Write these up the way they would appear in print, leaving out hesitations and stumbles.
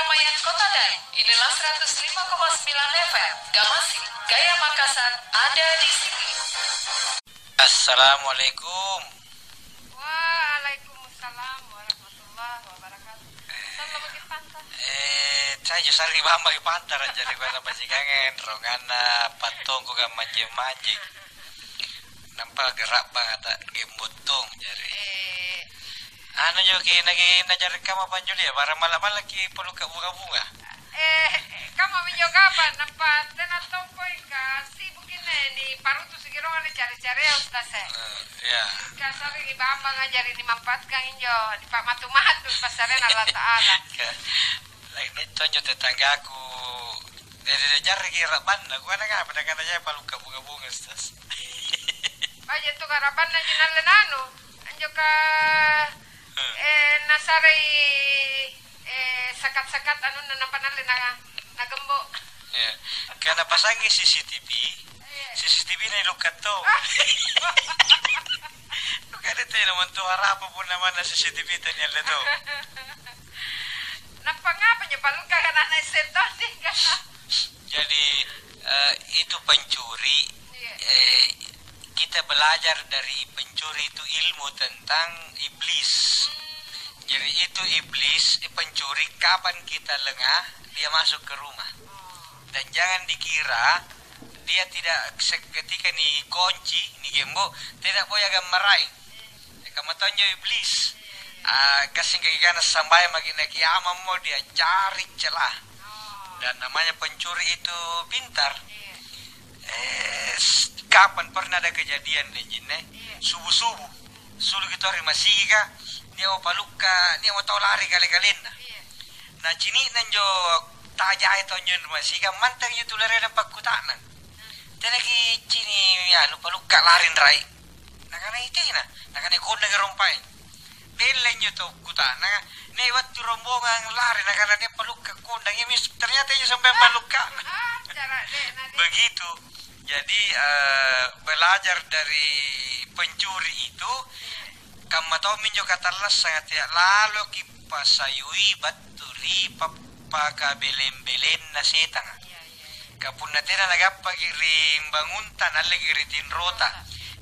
keramaian kota dan inilah 105,9 FM. Galasi, Gaya Makassar ada di sini. Assalamualaikum. Waalaikumsalam warahmatullahi wabarakatuh. Selamat pagi pantas. Saya justru di bamba di pantar aja di kota Pasikangen, rongana patung ko kan manjing-manjing. Nampak gerak banget gembotong jadi. Anu jo kina najar kamu panjuli ya, para malam-malam ki perlu ke bunga-bunga. Kamu menjoga apa? Nampak tenat tompoi ka sibuk ini parutu sigiro ada cari-cari ya ustaz saya. Ya. Kasari di bamba ngajari di mampatkan injo di Pak Matu-Matu pasaren Allah Ta'ala. Lagi tonjo tetanggaku. Dari jar kira banda, gua nggak apa dengan aja perlu ke bunga-bunga ustaz. Aja tuh karapan na jinalen anu. Anjo ka nasari sakat-sakat anu nanampanali na gembo. Ya. Karena pasangi CCTV na ilukat to. Lukat ito yung naman to harap po naman na CCTV ito niya to. Nampak ngapa nyo palun kagak na isenton tinggal. Jadi itu pencuri. Kita belajar dari pencuri itu ilmu tentang iblis. Jadi itu iblis pencuri kapan kita lengah dia masuk ke rumah. Dan jangan dikira dia tidak seketika nih kunci nih gembo tidak boleh agak meraih. Kamu tanya iblis. Kasih kagana sampai makin kiamat mau dia cari celah. Dan namanya pencuri itu pintar. Kapan pernah ada kejadian deh jinne subuh sulu gitu hari masih kah dia mau paluka dia mau tahu lari kali-kali nah cini nanjo tajai tonjon masih kah mantang itu lari dan pakutanan tenaki cini ya lupa luka larin rai nah karena itu nah karena kau negeri rompai belen itu kutanan nih waktu rombongan lari nah karena dia paluka kondang ini ternyata dia sampai paluka begitu. Jadi belajar dari pencuri itu kamu tahu minjo kata las sangat ya lalu kipasayui baturi papa kabelem-belem nasetang kapun natena nagappa giring banguntan alle giritin rota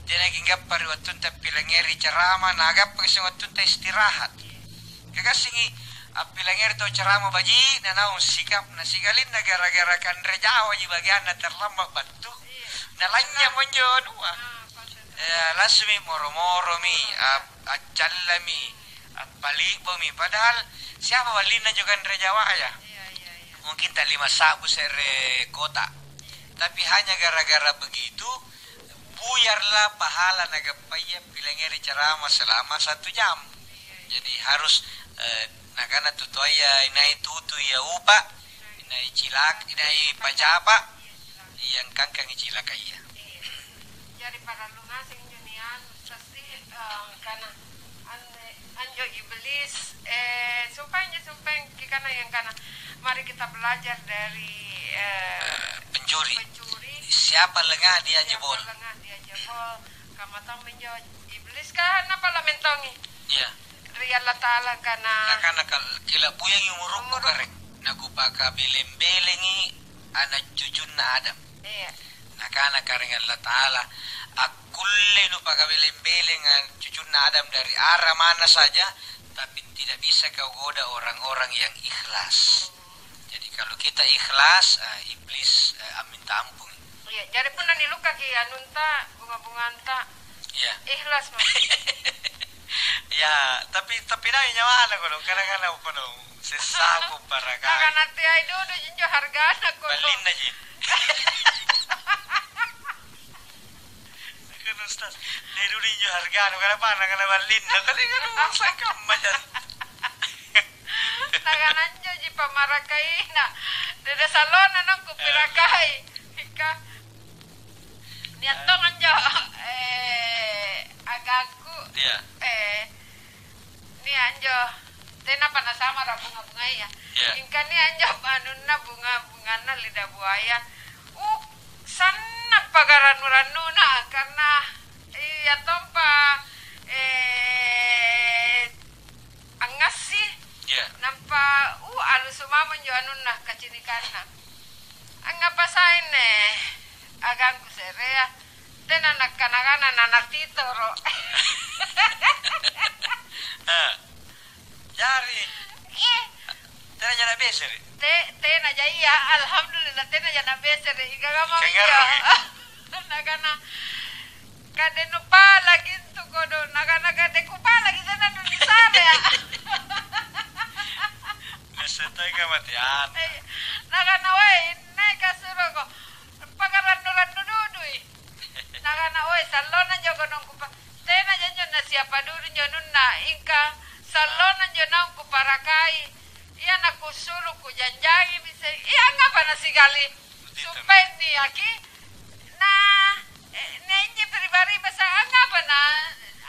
dia nagingap pari watun tapilangeri carama nagappa kasi watun ta istirahat kakasingi apilangeri to carama baji nanaw sikap na sigalin na gara-gara kan rejawa di bagian na terlambat batu nalanya monjo dua lasmi moro-moro mi acalla mi palikbo mi padahal siapa walina juga rejawa ya mungkin tak 5 sabu sere kota tapi hanya gara-gara begitu buyarlah pahala nagapaya pilangeri ceramah selama 1 jam jadi harus nakana tutoya inai tutu ya upa inai cilak inai pacapa yang kangkang cilak iya jadi para lunasing junian sasi kana anjo iblis sumpah kikana yang kana mari kita belajar dari pencuri siapa lengah dia jebol kama tahu menjo iblis kan apa lah mentongi iya Allah Ta'ala kana kila puyang yung uruk karek nagupaka belem-belengi anak cucuna Adam iya nakana kareng Allah Ta'ala akulle nu paka belem-beleng cucuna Adam dari arah mana saja tapi tidak bisa kau goda orang-orang yang ikhlas jadi kalau kita ikhlas iblis minta ampun iya jadi pun nani luka ki anunta bunga-bunga anta iya ikhlas mah ya tapi na nyawa kono kana kono sesaku para ka kana ti ay do jinjo hargana kono balin na ji kono ustaz deru jinjo hargana kana kana balin na kana sakam majan nagananjo ji pamarakai na dede salona nang kupirakai hika niatong anjo agaku iya ni anjo tena panasama ra bunga-bunga ya ingka ni anjo anunna bunga-bunga na lidah buaya sana pagaranura-nuna karena iya tompa angas sih nampa alu sumamon jo anunna kacinikanna. Angapa saine agangku serea tena nakana-kana nanatitoro. Jari. Tena jana beser. Tena jaya alhamdulillah tena jana beser igagama Kengaru. Nakana kade no pala gitu kodo nakana kade kupala gitu na nulisare ya. Nasetay ka matian. Nakana wai nai kasuro ko pagaran nuran dudui. Nakana wai salona jogo nong kupa tena janjo na siapa dulu nyo na ingka salona nyo nong kuparakai. Iya nak suruh ku janjangi bisa. Iya ngapa nasi kali supaya ni aki nah nenye pribadi basa ngapa na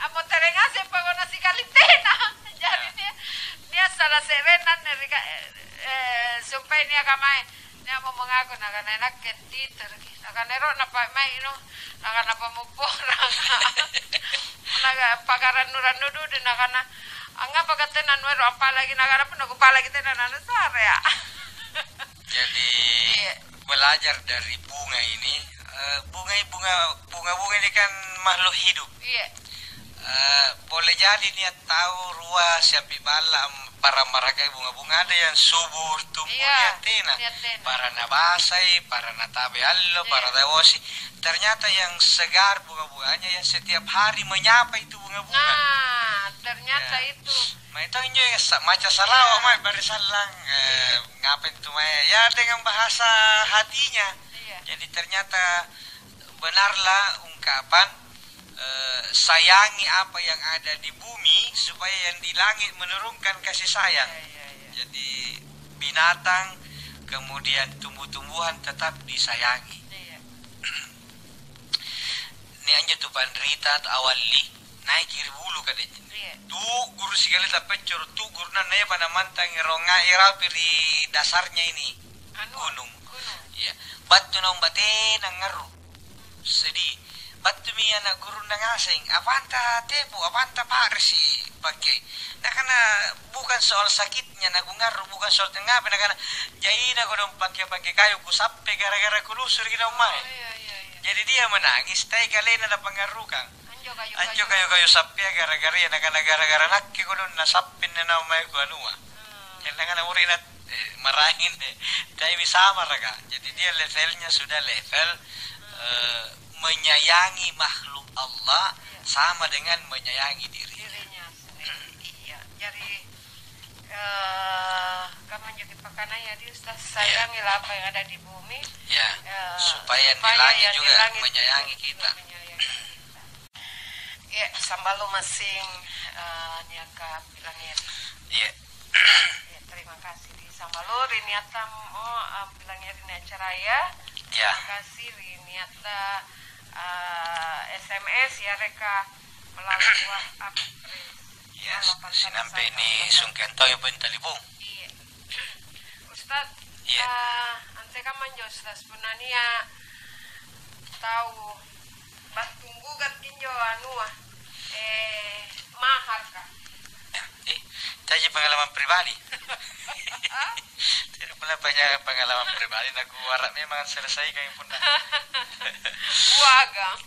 amo terengase pago nasi kali tena. Jadi dia salah serena nerika supaya ni akamai ni amo mengaku nakana enak kentiter nakana ero napa mai no nakana pamuporang naga pagaran nuran nudu de nakana angapa katena nuero apa lagi negara pun aku pala kita dan sare ya. Jadi belajar dari bunga ini, bunga ini kan makhluk hidup. Iya. Boleh jadi dia tahu ruas siapa balam para marakai bunga-bunga ada yang subur tumbuhnya tena, para nabasai, para natabe allo, para dawosi. Ternyata yang segar bunga-bunganya yang setiap hari menyapa itu bunga-bunga. Nah, ternyata itu. Ma itu inyo macam salawa mai barisalang ngapain itu mai ya dengan bahasa hatinya. Iya. Jadi ternyata benarlah ungkapan sayangi apa yang ada di bumi supaya yang di langit menurunkan kasih sayang. Iya. Jadi binatang kemudian tumbuh-tumbuhan tetap disayangi. Iya. Ini aja tuh Pandrita awali naik kiri bulu kadang. Iya. Tuh guru sekali tapi curu tuh guru nanya pada mantang ronga irapi di dasarnya ini gunung. Iya. Batu nong bate nangaru sedih. Batu mi anak guru nangasing. Apanta tepu, apanta parsi pakai. Nah karena bukan soal sakitnya nak ngaru, bukan soal tengah. Nah karena jadi nak orang pakai kayu ku sampai gara-gara kulusur kita main. Iya. Jadi dia menangis. Tapi kalian ada pengaruh kang. Anjo kayu sapi gara-gara ya nakana gara-gara nakki kuno nasapin na namay ko anua. Yan nakana urinat marahin tapi bisa maraka. Jadi dia levelnya sudah level menyayangi makhluk Allah sama dengan menyayangi dirinya sendiri. Iya. Jadi kamu jadi pakannya ya dia sayangilah apa yang ada di bumi. Ya. Supaya yang di langit juga menyayangi kita. Ya, sambalo masing niaka bilangin. Iya. Ya, terima kasih di sambalo riniata bilangnya ini acara ya. Ya. Terima kasih riniata SMS ya reka melalui WhatsApp. Ya, sinampai ni sungken toyo pun talibung. Iya. Ustaz. Iya. Ante kaman jo Ustaz punania tahu batunggu gat kinjo anua mahar ka. Tanya pengalaman pribadi. Tidak pernah banyak pengalaman pribadi. Aku harap memang selesai kami pun. Wagang.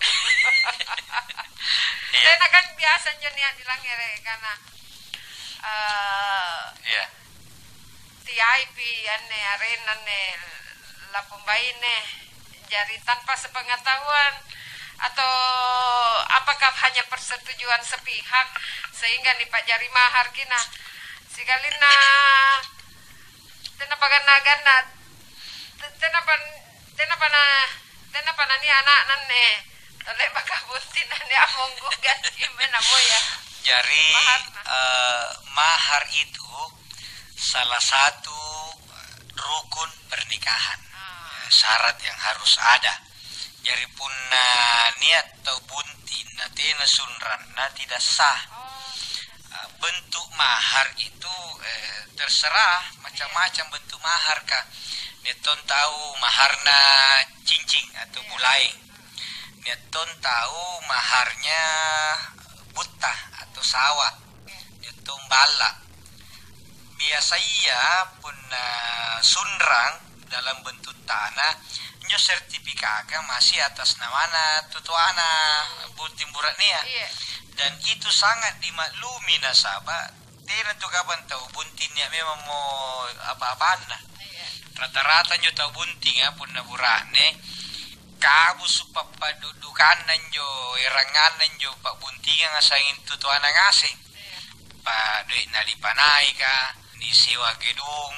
Karena kan biasanya nih bilang karena TIP ane arena ne lapumbaine jari tanpa sepengetahuan atau apakah hanya persetujuan sepihak sehingga nih Pak Jari mahar kina sigalina tenapa gana tenapa nani anak nane oleh bakabutin nani among gugat gimana boya. Jadi mahar itu salah satu rukun pernikahan, syarat yang harus ada. Jadi pun niat atau bunti nanti nasunran tidak sah. Bentuk mahar itu terserah macam-macam bentuk mahar kah. Neton tahu maharna cincin atau bulai. Neton tahu maharnya buta atau sawah. Neton bala. biasa iya pun sunrang dalam bentuk tanah nyo sertifikatnya masih atas nama tutuana bunting burat nia. Iya. Dan itu sangat dimaklumi nasabah. Tidak tuh kapan tahu buntingnya memang mau apa-apaan nah. Iya. Rata-rata nyo tahu bunting ya pun burane kabu supaya padudukanan jo eranganan jo pak buntingan ngasangin tutuana ngasing. Iya. Pak duit nalipanai ka ni sewa gedung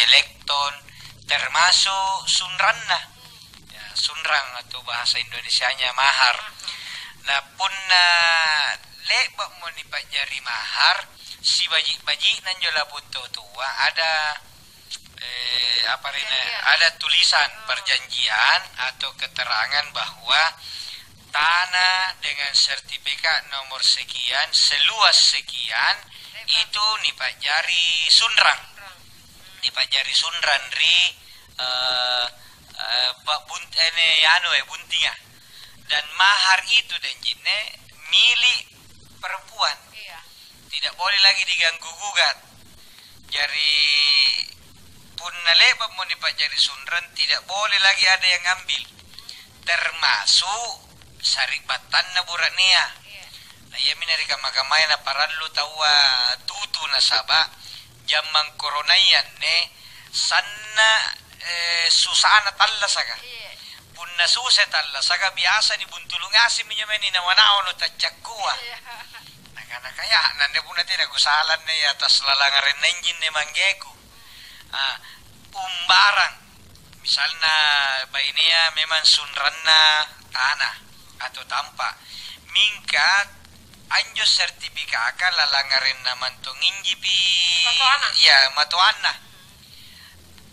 elekton termasuk sunran nah ya, sunrang atau bahasa Indonesianya mahar. Nah pun lebak mau dipajari mahar si baji nan jola punto tua ada ada tulisan perjanjian atau keterangan bahwa tanah dengan sertifikat nomor sekian seluas sekian itu nipajari sunrang ri pak buntinga dan mahar itu dan jine milik perempuan. Iya. Tidak boleh lagi diganggu gugat. Jadi pun nalebab mau dipajari sunran tidak boleh lagi ada yang ngambil. Termasuk saribatan na burania. Iya. Nah ya minari kamakamay na paralo tawa tutu nasaba jamang koronayan ne sanna susana tallasaka. Iya. Punna suse tallasaka biasa ni buntulungasi minyameni na wanao no tachakua. Iya. Nakana kaya nande puna tidak gusalan ne atas lalangaren nenjin ne manggeku. Umbarang misalnya bainia memang sunranna tanah atau tampak mingkat anjo sertifikaka lalangaren naman tonginjipi matuana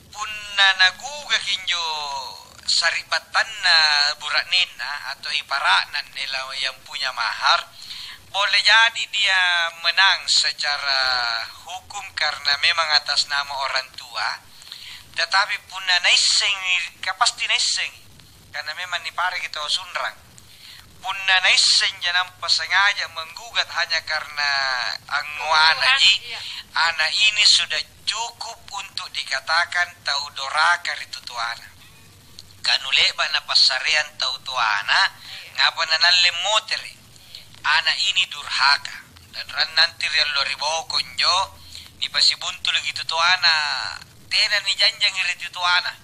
punna naguga kinjo saribatan na buraknina atau iparanan nila yang punya mahar boleh jadi dia menang secara hukum karena memang atas nama orang tua, tetapi punna naiseng pasti naiseng karena memang nipare kita sunrang. Punna naiseng jangan sengaja menggugat hanya karena angwana ji, anak ini sudah cukup untuk dikatakan tau doraka ritu tuana. Kanuleba na pasarian tau tuana, ngapa nanalle moteri. Anak ini durhaka dan nanti lo ribokon jo ni pasibuntul gitu tu anak tena ni janjang itu tu anak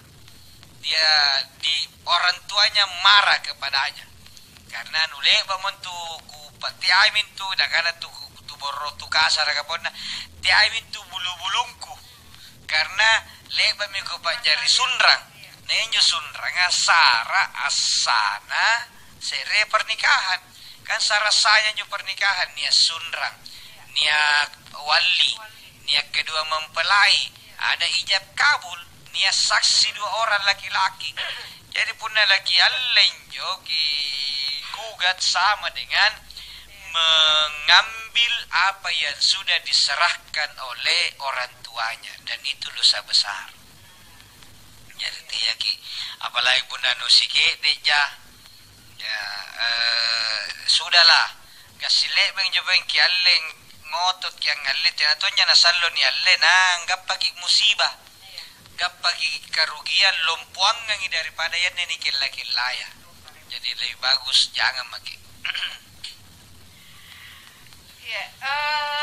dia di orang tuanya marah kepadanya karena nule bangun tu ku pati aimin tu dah kana tu borro tu kasar kaponna ti aimin tu bulu-bulungku karena leba mi ko pajari sunrang nenyo sunrang asara asana sere pernikahan kan sarasanya nyo pernikahan nia sunrang nia wali nia kedua mempelai ada ijab kabul nia saksi dua orang laki-laki jadi punna laki allen jo ki gugat sama dengan mengambil apa yang sudah diserahkan oleh orang tuanya dan itu dosa besar jadi tiyaki apalagi punna nusike deja ya sudahlah kasile bang jabang ki alleng ngotot yang allet ya tonya nasallo ni alle nang gappaki musibah gappaki kerugian lompuangan daripada yan ni killa-killaya jadi lebih bagus jangan maki. Ya,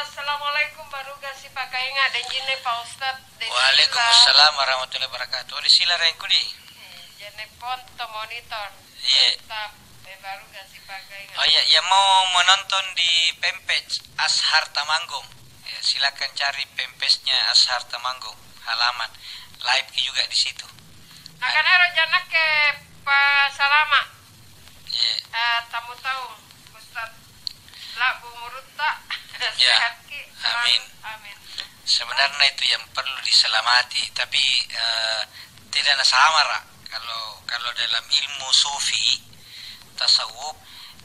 assalamualaikum baru kasih pakai ingat dan jine Pak Ustad. Waalaikumsalam warahmatullahi wabarakatuh. Di sila ren ko di. Jene ponto monitor. Iya. Tetap baru kasih pakai ingat. Oh iya, yang mau menonton di fanpage Ashar Tamanggung. Ya, silakan cari fanpage-nya Ashar Tamanggung, halaman live juga di situ. Akan ero janak ke Pak Salama. Iya. Tamu tahu Ustad lah bumuruta. Ya. Sehat ki. Amin. Amin. Sebenarnya itu yang perlu diselamati, tapi tidak sama Ra. Kalau dalam ilmu sufi tasawuf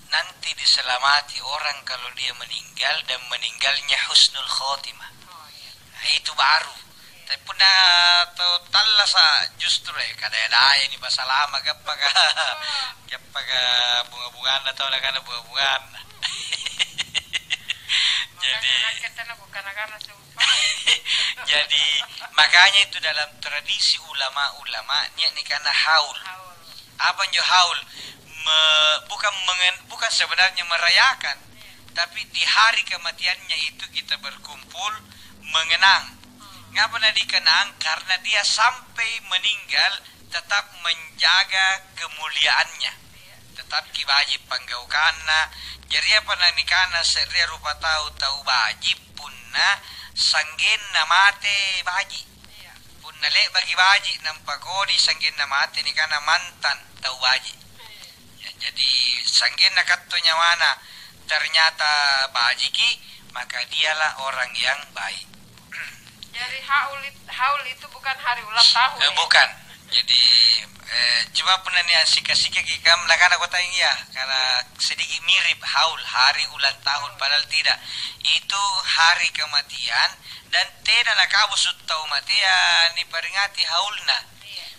nanti diselamati orang kalau dia meninggal dan meninggalnya husnul khotimah. Nah, itu baru. Tapi puna total sa justru kada ini pasalama kapag bunga-bungaan atau nakana bunga-bungaan. Jadi kita na bukan anak sumpah. Jadi makanya itu dalam tradisi ulama-ulama ini karena haul. Haul. Apa njo haul? Bukan sebenarnya merayakan, tapi di hari kematiannya itu kita berkumpul mengenang. Ngapa dikenang? Karena dia sampai meninggal tetap menjaga kemuliaannya, tetap kibaji panggaukana. Jadi apa nikana seria rupa tahu baji punna sanggen namate baji punna le bagi baji nampak kodi sanggen namate nikana mantan tahu baji. Jadi sanggen nakatto nyawana ternyata baji ki, maka dialah orang yang baik. Jadi haul itu bukan hari ulang tahun. Bukan. Jadi coba pernah nih sika-sika kita melakukan aku tanya ya, karena sedikit mirip haul hari ulang tahun, padahal tidak. Itu hari kematian dan tidak nak kabus tau matian diperingati haulna.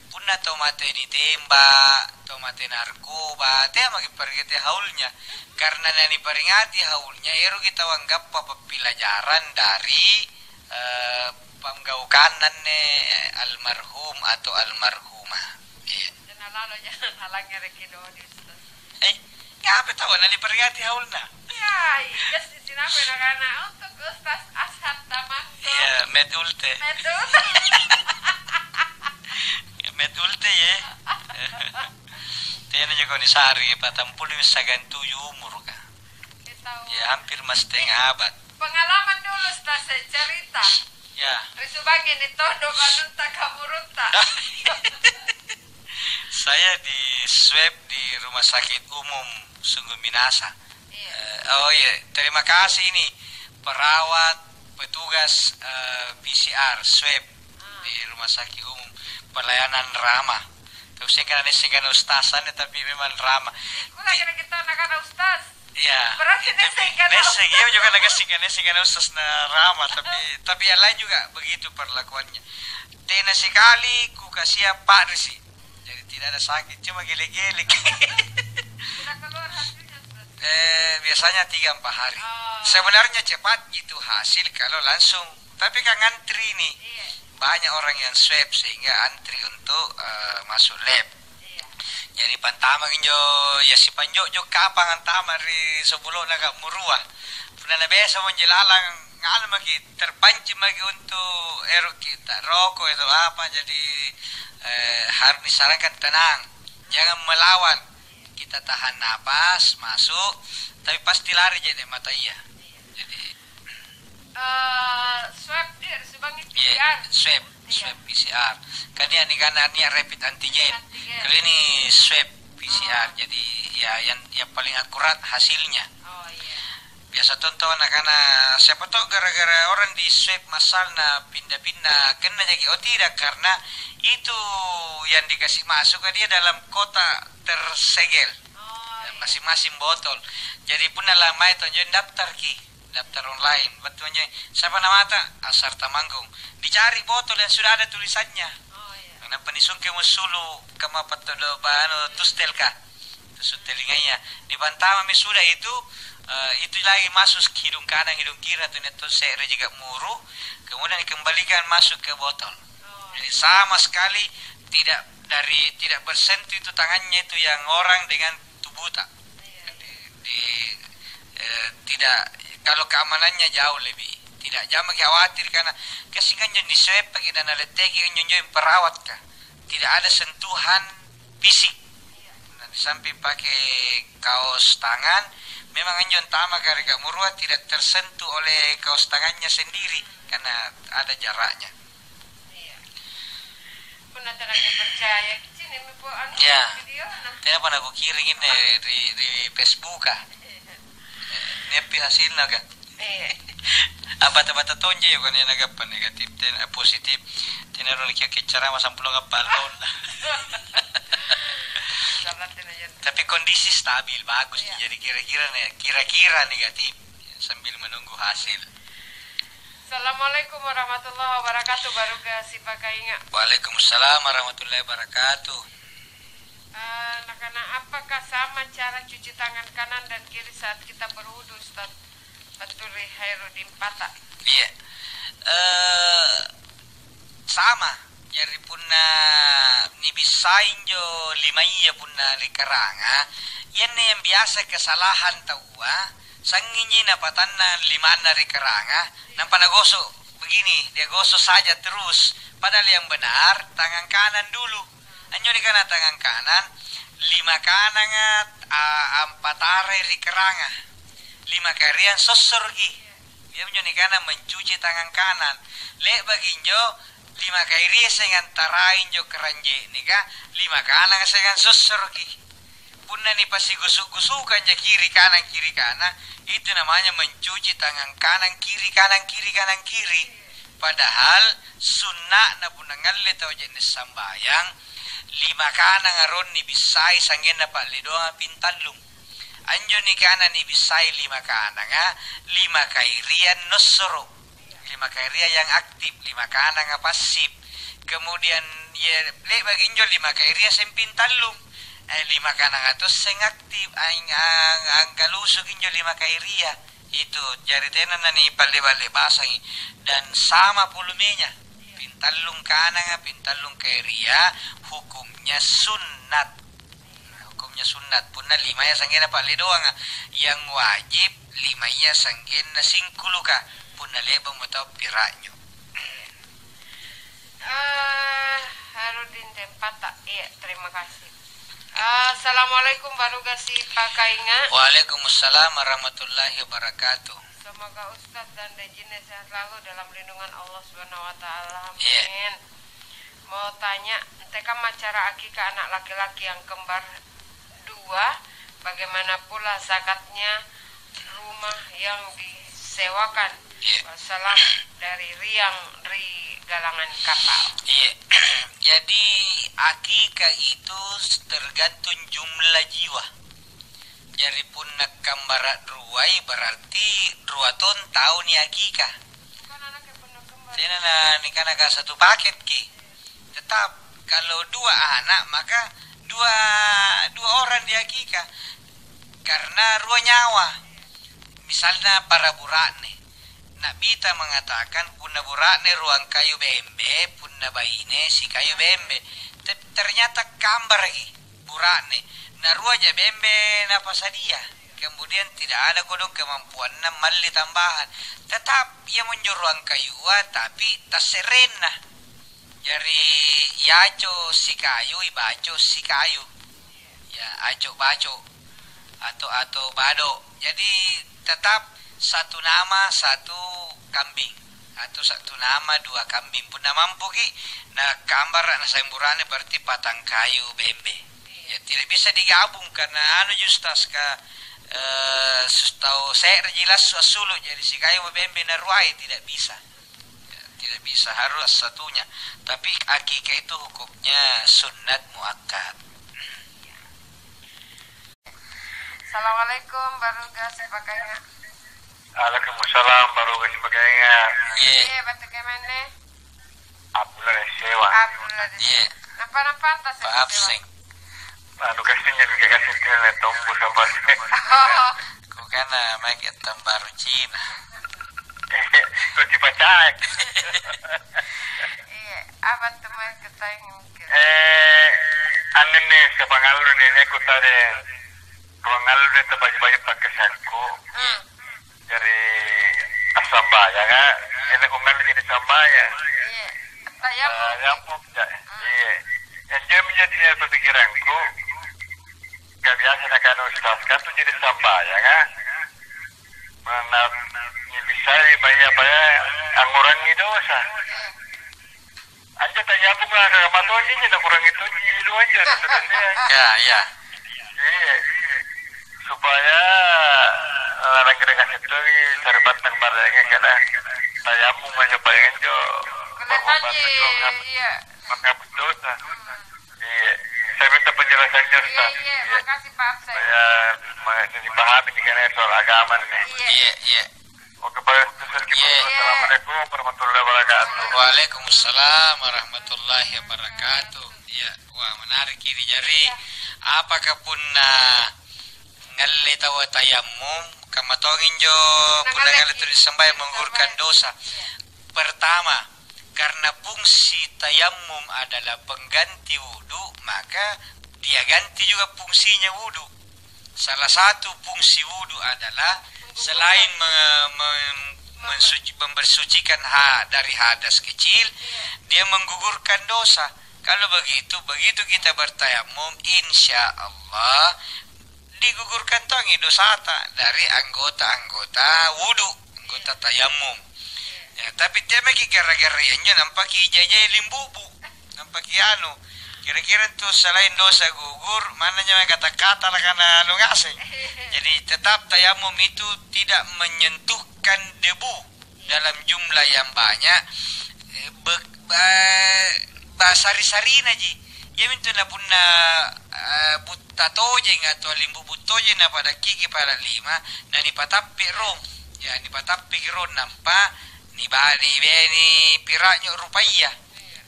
Punna tau mati ditembak, tau mati narkoba, teh magi peringati haulnya. Karena nani peringati haulnya, eru kita anggap pelajaran dari penggaukanan almarhum atau almarhumah. Iya. Jangan lalu jangan halangnya rekido di Ustaz. Ngapa tahu nani peringati haulna? Ya, just di sini apa anak-anak untuk Ustaz Ashad Tamangko. Iya, met ulte. Met ulte ya. Tiada juga ni sari patampul sagan 7 umur ka. Ya hampir mas setengah abad. Pengalaman dulu Ustaz saya cerita. Ya. Risubangin itu dokanunta kamurunta. Saya di swab di Rumah Sakit Umum Sungguh Minasa. Oh iya, terima kasih ini perawat petugas PCR swab di Rumah Sakit Umum, pelayanan ramah. Terus saya kan ustazan tapi memang ramah. Kula kita anak-anak ustaz. Ya. Berarti neseng ya juga nasikan ustaz na ramah, tapi yang lain juga begitu perlakuannya. Tena sekali ku kasih Pak Risi. Jadi tidak ada sakit, cuma gelek-gelek. Sudah keluar hasilnya Ustaz? Biasanya 3-4 hari. Sebenarnya cepat gitu hasil kalau langsung. Tapi kan antri nih. Iya. Banyak orang yang swab sehingga antri untuk masuk lab. Iya. Jadi pantama njo ya si panjo jo kapang antama ri sebelum naga murua. Pernah biasa menjelalang ngal magi terpancing magi untuk kita rokok itu apa, jadi harus disarankan tenang, jangan melawan. Kita tahan napas masuk, tapi pasti lari jadi mata iya. Jadi swab dia Subang PCR. Swab PCR. Kan dia nih karena ini rapid antigen. Kali ini swab PCR. Jadi ya yang paling akurat hasilnya. Oh iya. Biasa contoh karena siapa tahu gara-gara orang di swab masalnya pindah-pindah kena jadi, oh tidak, karena itu yang dikasih masuk ke dia dalam kotak tersegel. Masing-masing botol. Jadi pun lama itu daftar online, betulnya siapa nama ta Asar Tamanggung, dicari botol yang sudah ada tulisannya. Kenapa nisungke musulu kama patodo pano tustelka telinganya di bantama sudah itu lagi masuk hidung kanan hidung kiri atau neto sere juga muru, kemudian dikembalikan masuk ke botol. Jadi sama sekali tidak bersentuh itu tangannya itu yang orang dengan tubuh tak. Tidak, kalau keamanannya jauh lebih tidak jangan khawatir karena kesingan yang diswep pakai dan aleteki yang perawat kah, tidak ada sentuhan fisik. Nanti sampai pakai kaos tangan, memang anjon tama karena murua tidak tersentuh oleh kaos tangannya sendiri karena ada jaraknya. Pernah tidak percaya sini po anu video nah. Tidak pernah aku kirim di Facebook kah. Nepi hasilnya kan. Abata-bata tonje yo kan yang agak negatif dan positif. Tinaro lagi cara masam pulang kapalon. Tapi kondisi stabil bagus, jadi kira-kira negatif sambil menunggu hasil. Assalamualaikum warahmatullahi wabarakatuh. Baru ke si Pakainga. Waalaikumsalam warahmatullahi wabarakatuh. Anak-anak, apakah sama cara cuci tangan kanan dan kiri saat kita berwudu, Ustaz? Baturi Hairudin Pata. Iya. pertama jadi punna ni bisain jo lima iya punna li karanga yenne yang biasa kesalahan tawa sanginji na patanna lima na ri karanga nampa nagosok begini dia gosok saja terus padahal yang benar tangan kanan dulu anyo di kana tangan kanan lima kanan empat are ri karanga lima karian sosorgi dia menjadi kana mencuci tangan kanan le baginjo lima kairi sengan tarain jo keranje nika lima kanan sengan sosorgi punna ni pasti gusuk-gusukan ja kiri kanan itu namanya mencuci tangan kanan kiri padahal sunnah na punna ngalle tau jenis sambayang lima kanan aron ni bisai sangen na pali doang pintallung anjo ni kanan ni bisai lima kanan lima kairian nosoro lima kairia yang aktif lima kanan pasif kemudian ya le baginjo lima kairia sempintallung lima kanan atus seng aktif ang galusuk injo lima kairia itu jari tenan nani bale basangi dan sama pulumenya pintallung kanan pintallung kairia hukumnya sunat punna lima ya sanggena pale doang yang wajib lima ya sanggena singkuluka punna lebang mo tau piranyo Harudin Tempata iya terima kasih. Assalamualaikum baru gasi Pak Kainga. Waalaikumsalam warahmatullahi wabarakatuh. Semoga Ustadz dan Dejine sehat selalu dalam lindungan Allah Subhanahu wa taala. Amin. Yeah. Mau tanya, ente kan acara akikah anak laki-laki yang kembar 2, bagaimana pula zakatnya rumah yang disewakan? Yeah. Wassalam dari Riang Galangan Kapal. Iya. Jadi akikah itu tergantung jumlah jiwa. Jadi pun nak kambarat ruai berarti 2 tahun tahun ni akikah. Kan anaknya pernah kembar. Saya nak nikah satu paket ki. Tetap kalau 2 anak maka dua orang di akikah. Karena 2 nyawa. Misalnya para burakne. Nabita mengatakan punna burakne ruang kayu bembe, punna baine si kayu bembe. Ternyata kambar lagi burakne. Nah ruaja bembe napa sadia. Kemudian tidak ada kodong kemampuan na mali tambahan. Tetap ia menjur ruang kayu tapi tak serena. Jadi yaco si kayu, ibaco si kayu. Ya aco baco atau bado. Jadi tetap 1 nama 1 kambing atau 1 nama 2 kambing pun mampu ki nah kambar na sayemburane berarti patang kayu bembe ya tidak bisa digabung karena justas ka tahu saya jelas sulu jadi si kayu bembe na ruai tidak bisa ya, tidak bisa harus satunya tapi akikah itu hukumnya sunnat muakkad. Assalamualaikum baru gas pakainya. Waalaikumsalam baru kasih bagainya. Iya, batu kemana? Abdullah sewa. Abdullah. Iya. Napa tas? Maaf sing. Anu kasihnya juga kasih tinggal tunggu sampai. Oh. Ku kana make baru Cina. Ku dipacak. Iya, apa tuh mau ketang? Anu nih sepangalu nih aku tadi. Pangalu nih baju-baju pakaianku. Dari Asambaya kan, ini kungal jadi Asambaya. Iya, tak Yampuk ya. Iya. Yang dia menjadi berpikiranku, gak biasa nak kan ustaz kan tu jadi Asambaya kan. Mana ni bisa bayar anguran ni dosa. Anja tak yampuk lah ke matuan ini nak kurang itu dulu aja. Ya. Iya. Supaya orang kira-kira itu cari batang barangnya kena tayamu mencobain jo kelihatannya iya menghapus dosa. Iya, saya minta penjelasannya Ustaz. Iya, makasih Pak Absai. Saya masih dipahami jika soal agama nih. Iya. Oke, Pak Ustaz. Assalamualaikum warahmatullahi wabarakatuh. Waalaikumsalam warahmatullahi wabarakatuh. Ya, wah menarik ini jari. Apakah pun ngalle tawa tayammum kamatongin jo punna ngalle tulis sembah menggugurkan dosa. Pertama, karena pung fungsi tayamum adalah pengganti wudu, maka dia ganti juga fungsinya wudu. Salah satu fungsi wudu adalah selain membersucikan dari hadas kecil, dia menggugurkan dosa. Kalau begitu kita bertayamum, insya Allah digugurkan tongi dosa dari anggota-anggota wudu, anggota tayamum. Ya, tapi dia maki gara-gara yang nampak ijajah limbubu, nampak kira-kira tuh selain dosa gugur, mananya kata-kata lah karena ngasih. Jadi tetap tayamum itu tidak menyentuhkan debu dalam jumlah yang banyak. Basari-sari naji. Ya mintu na punna butta tojeng atau limbu butoje na pada kiki pada lima na ni patappi rom. Ya ni patappi rom nampak ni bali beni piraknya rupaya.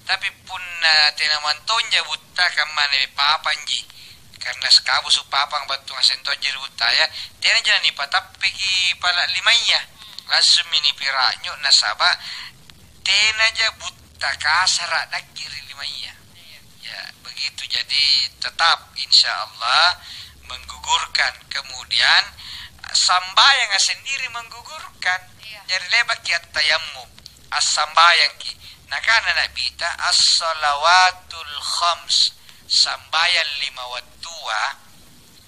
Tapi punna tenaman tonja butta kamane papanji. Karena sekabu su papang batu ngasen tonja butta ya. Tena jana ni patappi ki pada limanya. Langsung ini piraknya nasaba tena ja butta kasara nak kiri limanya. Ya, begitu. Jadi tetap insya Allah menggugurkan. Kemudian sambayang sendiri menggugurkan. Jadi lebak kiat tayamum. As-sambayang ki. Nah karena nak bita as-salawatul khams. Sambayang 5 waktua.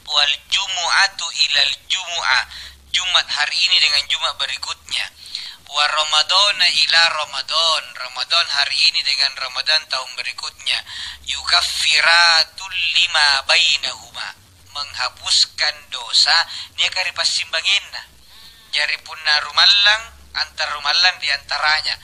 Wal jumu'atu ilal jumu'ah. Jumat hari ini dengan Jumat berikutnya. Wa Ramadana ila Ramadan. Ramadan hari ini dengan Ramadan tahun berikutnya. Yukaffiratul lima bainahuma. Menghapuskan dosa. Dia kari pasimbanginna. Jari punna rumallang. Antar rumallang diantaranya.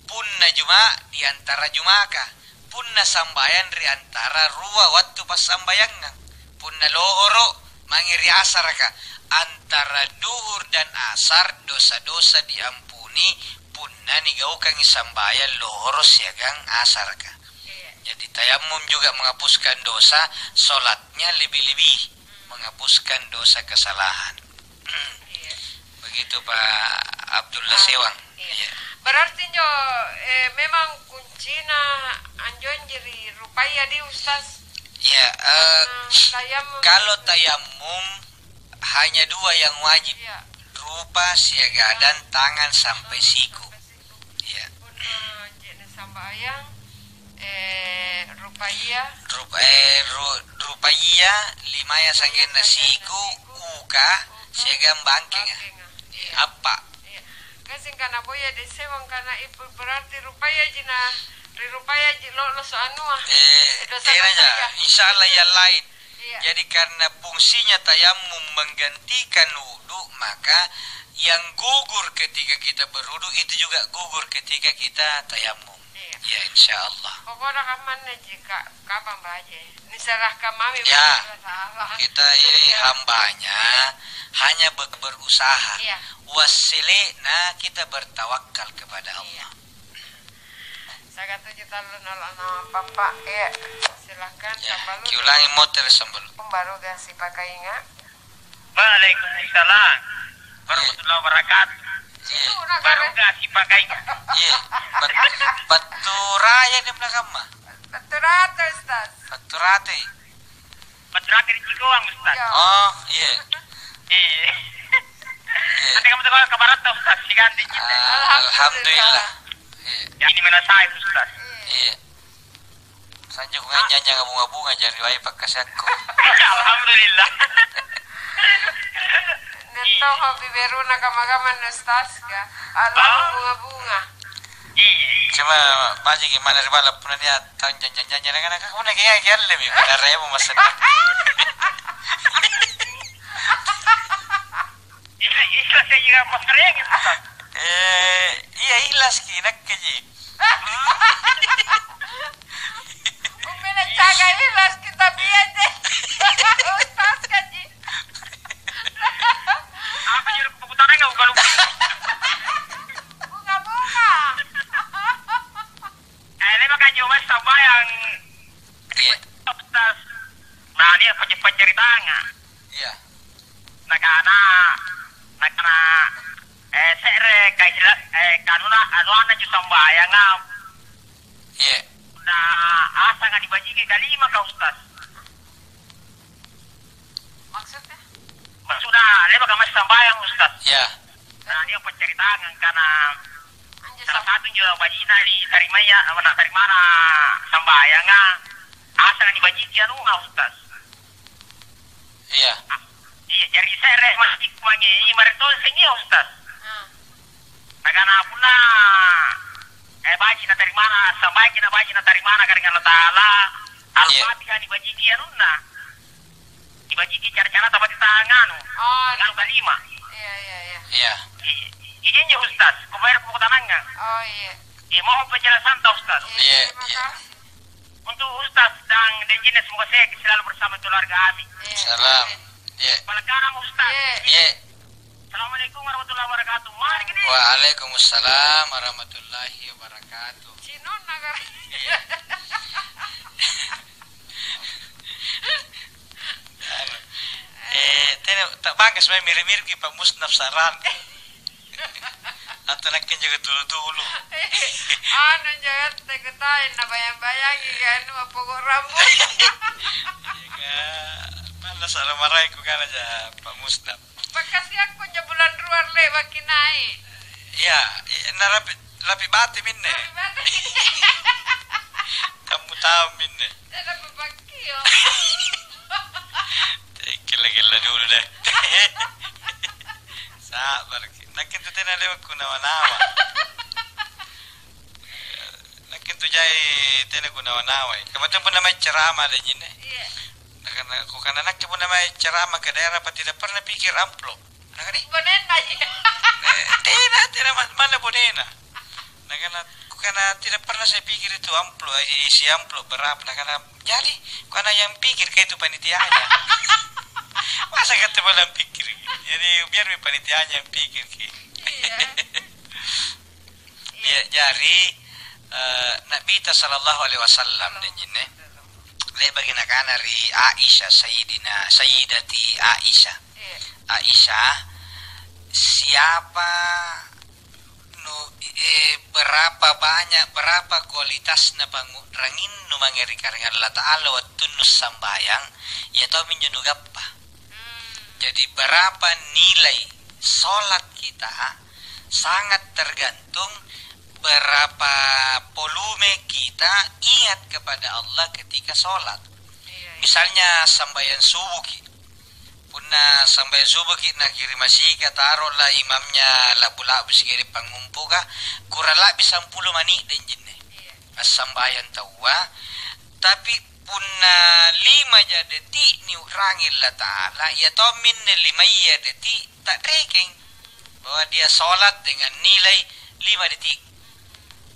Punna juma diantara jumaka. Punna sambayan diantara ruwa waktu pas sambayangan. Punna lohoro mangiri asaraka. Antara duhur dan asar dosa-dosa diampuni. Punna nigaukan isambayan lohoro siagang asar ka. Jadi tayamum juga menghapuskan dosa. Solatnya lebih-lebih menghapuskan dosa kesalahan. Begitu Pak Abdullah Sewang. Berarti jo memang kuncinya anjon jadi rupaya di Ustaz. Ya, kalau tayamum hanya 2 yang wajib. Rupa, siaga dan tangan sampai siku. Ya. Sambayang rupaya rupaya 5 ya sanggen siku uka siaga bangkeng. Apa? Kasi kana boya de sewang kana ipu berarti rupaya jina rupaya lo so anu aja. Insyaallah yang lain. Jadi karena fungsinya tayamum menggantikan wudu, maka yang gugur ketika kita berwudu itu juga gugur ketika kita tayamum. Ya insyaallah. Pokoknya kaman jika kapan baje. Niserah kami ya. Kita ini hambanya hanya berusaha. Wasilina kita bertawakal kepada Allah. Saya kata kita nama papa silahkan sambalu. Kiulangi motor sambalu. Baru gak si pakai ingat. Waalaikumsalam warahmatullahi wabarakatuh. Baru gak si pakai ingat. Batu raya di belakang mah. Batu rata Ustaz. Batu rata. Batu rata di Cikuang Ustaz. Oh iya. Nanti kamu tuh ke barat Ustaz si ganti kita. Alhamdulillah. Yang di mana saya Ustaz. Iya. Sanjo ko nga niya nga bunga-bunga dyan riway pagkasako. Alhamdulillah. Nito ko biberu na kamagaman Ustaz ka. Alam bunga-bunga. Cuma maji gimana ribala puna dia tahun janjan-janjan na kamu na kaya kaya lebih pada raya mo masana. Ikhlas saya juga pasareng Ustaz. Iya ikhlas kinak kaji. Jaga ikhlas kita biasa. Ustaz kaji. Apa jadi keputusan enggak bukan lupa. Bunga-bunga. Ini makanya mas sambayang. Ustaz. Nah, dia pencari tangan. Iya. Nakana sekre kanuna anu ana ju sambayang Iya. Nah, asa nggak dibagi ke kalima kau Ustaz. Maksudnya? Maksudnya, lewat ke masih sambayang Ustaz. Ya. Nah, dia penceritaan karena Anjir salah satu juga bajina di tarimaya, tarimana sambayang asa nggak dibagi ke anu Ustaz. Iya. Iya, jadi saya masih kumangi mereka sengi Ustaz. Nagana pula baji na tarimana sambayang na baji na tarimana karena Allah Taala al-Fatihah dibagi ke anu dibagi cara-cara dapat di tangan. Oh, Kan kalima. iya. Iya. Izinnya Ustaz, kau bayar pokok tanahnya. Oh, iya. Mohon penjelasan tak Ustaz. Iya. Terima Iya. kasih. Untuk Ustaz dan Denjina semoga saya selalu bersama keluarga Abi. Iya. Salam. Iya. Palakaram Ustaz. Iya. Iya. Assalamualaikum warahmatullahi wabarakatuh. Mari gini. Waalaikumsalam warahmatullahi wabarakatuh. Cinon nagar. Tak bagus main mirip-mirip ki Musnaf saran. Atau nak juga dulu. Anu jangan tegetain na bayang-bayangi kan mah pokok rambut. Mana salah marah aku kan aja Pak Musnaf. Bekasi aku nya bulan luar le makin naik. Iya, na rapi bati minne. Kamu tahu minne. Ada pepakio. Gila-gila dulu deh. Sabar. Nakin tu tena lewat kunawa-nawa. Nakin tu jai tena kunawa-nawa. Kemudian pun namanya ceramah ada jine. Iya. Karena aku kan anak pun namanya ceramah ke daerah apa tidak pernah pikir amplop. Nah kan Bonen aja. tidak mana bonena. Nah karena tidak pernah saya pikir itu amplop, isi amplop berapa. Nah karena jadi karena yang pikir kayak itu panitianya. Masa kata malam pikir. Jadi biar panitianya yang pikir ki. Iya. Ya, jadi Nabi sallallahu alaihi wasallam dan jinne le bagi nakana ri Aisyah Sayyidati Aisyah. Iya. Aisyah siapa berapa kualitas na pangurangin nu mangeri karena Allah Ta'ala wa tunus sambayang ya tau minjunu gappa. Jadi berapa nilai solat kita sangat tergantung berapa volume kita ingat kepada Allah ketika solat. Misalnya sambayan subuh ki punna sambayan subuh ki na kiri masih taruh lah imamnya labu-labu segeri pangumpuka kurang lah bisa 10 menit dan jinne sambayan tawa tapi punna 5 ja detik ni urangin Allah Ta'ala ya tomin 5 ya detik tak rekeng bahwa dia solat dengan nilai 5 detik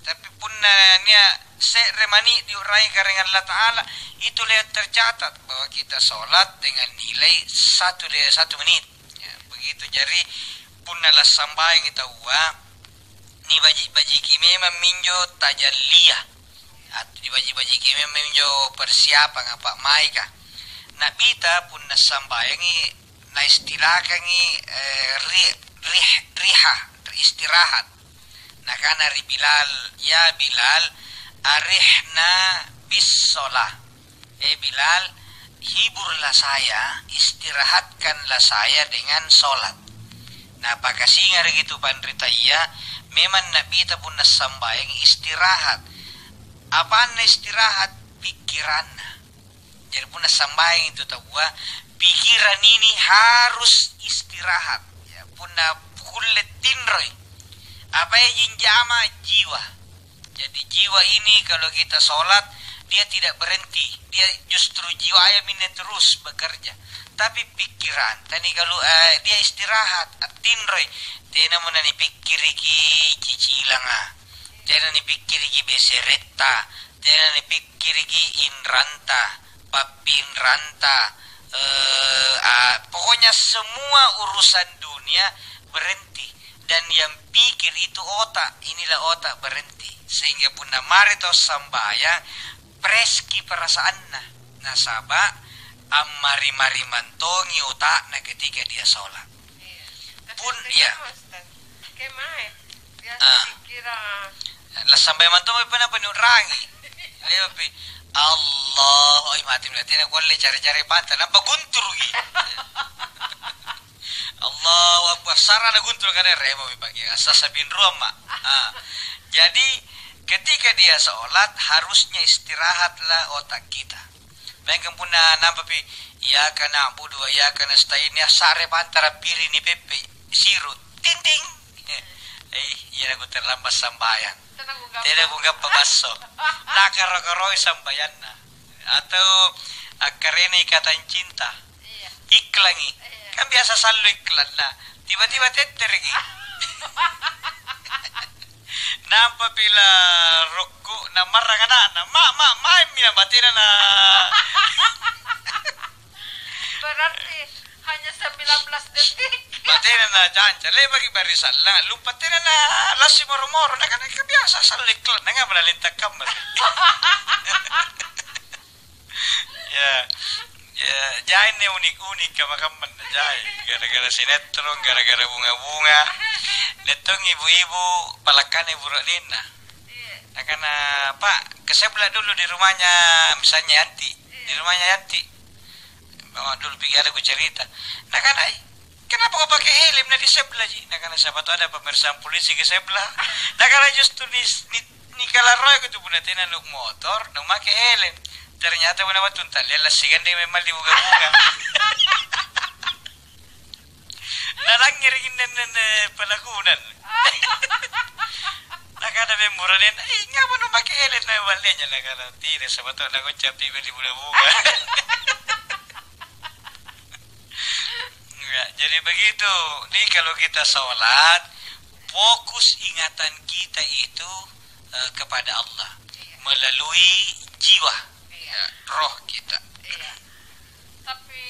tapi punna nia seremani diurai karena Allah Ta'ala itu lihat tercatat bahwa kita sholat dengan nilai 1 menit ya, begitu jadi punna lah sampai kita ni baji kimi meminjo tajaliyah atau di baji kimi meminjo persiapan apa maika nak bita punna sambayangi na istilahkangi istirahat nak kana ri Bilal ya Bilal arihna bis sholah Bilal hiburlah saya istirahatkanlah saya dengan sholat. Nah apakah singar gitu pandrita iya memang Nabi kita pun sambayang istirahat apaan istirahat pikiran jadi pun sambayang itu tahu pikiran ini harus istirahat ya punna kulit tinroy apa yang jama jiwa. Jadi jiwa ini kalau kita sholat dia tidak berhenti, dia justru jiwa ini terus bekerja. Tapi pikiran, tadi kalau dia istirahat, atinroy, tena mo na ni pikir iki cicilanga, tena ni pikir iki besereta, tena ni pikir iki inranta, papinranta, pokoknya semua urusan dunia berhenti. Dan yang pikir itu otak, inilah otak berhenti. Sehingga pun mari to sambayang preski perasaanna nasaba amari-mari mantongi otakna ketika dia sholat. Pun ya. Kemai. Biasa pikiran. Lah sampai mantongi pernah penurangi. Dia pi Allah, oi mati berarti nak boleh cari-cari pantai, nampak guntur gi. Allah akbar, sarana guntur kan remo bagi asas bin Roma. Jadi ketika dia sholat harusnya istirahatlah otak kita. Baik puna nampak pi ya kana budu ya kana stainya sare pantara piri ni pepe sirut tinding. Iya aku terlambat sambayang. Tidak bunga pebaso. Nakar-karoi sambayan na. Atau karena ikatan cinta. Iklangi. Kan biasa selalu iklan lah. Tiba-tiba teter lagi. Nampak bila rokok na marang anak. Main mina batina na. Berarti hanya 19 detik. Batina na jangan le bagi barisan lah. Lupa tina na lasi moro-moro na kan biasa selalu iklan. Na nga malalintak kamar. Ya, jahit nih unik-unik kamar-kamar. Jahit gara-gara sinetron, gara-gara bunga-bunga. Netong ibu-ibu palakan ibu Rodina. Nah karena Pak, ke sebelah dulu di rumahnya misalnya Yanti, di rumahnya Yanti. Bawa dulu pergi ada ku cerita. Nah karena kenapa kau pakai helm di sebelah ji? Nah karena siapa tahu ada pemeriksaan polisi ke sebelah. Nah karena justru ni kalau roy aku tu punya tena nuk motor, nuk pakai helm. Ternyata punya waktu entah lelah sigan dia memang di bunga-bunga. Nalang ngiringin dan pelakunan. Nah kada memurah dan ngapa nu pakai helm na baliknya lah kalau tidak siapa tahu nak ucap tiba di bunga-bunga. Jadi begitu, nih kalau kita sholat, fokus ingatan kita itu kepada Allah melalui jiwa, roh kita. Iya. Tapi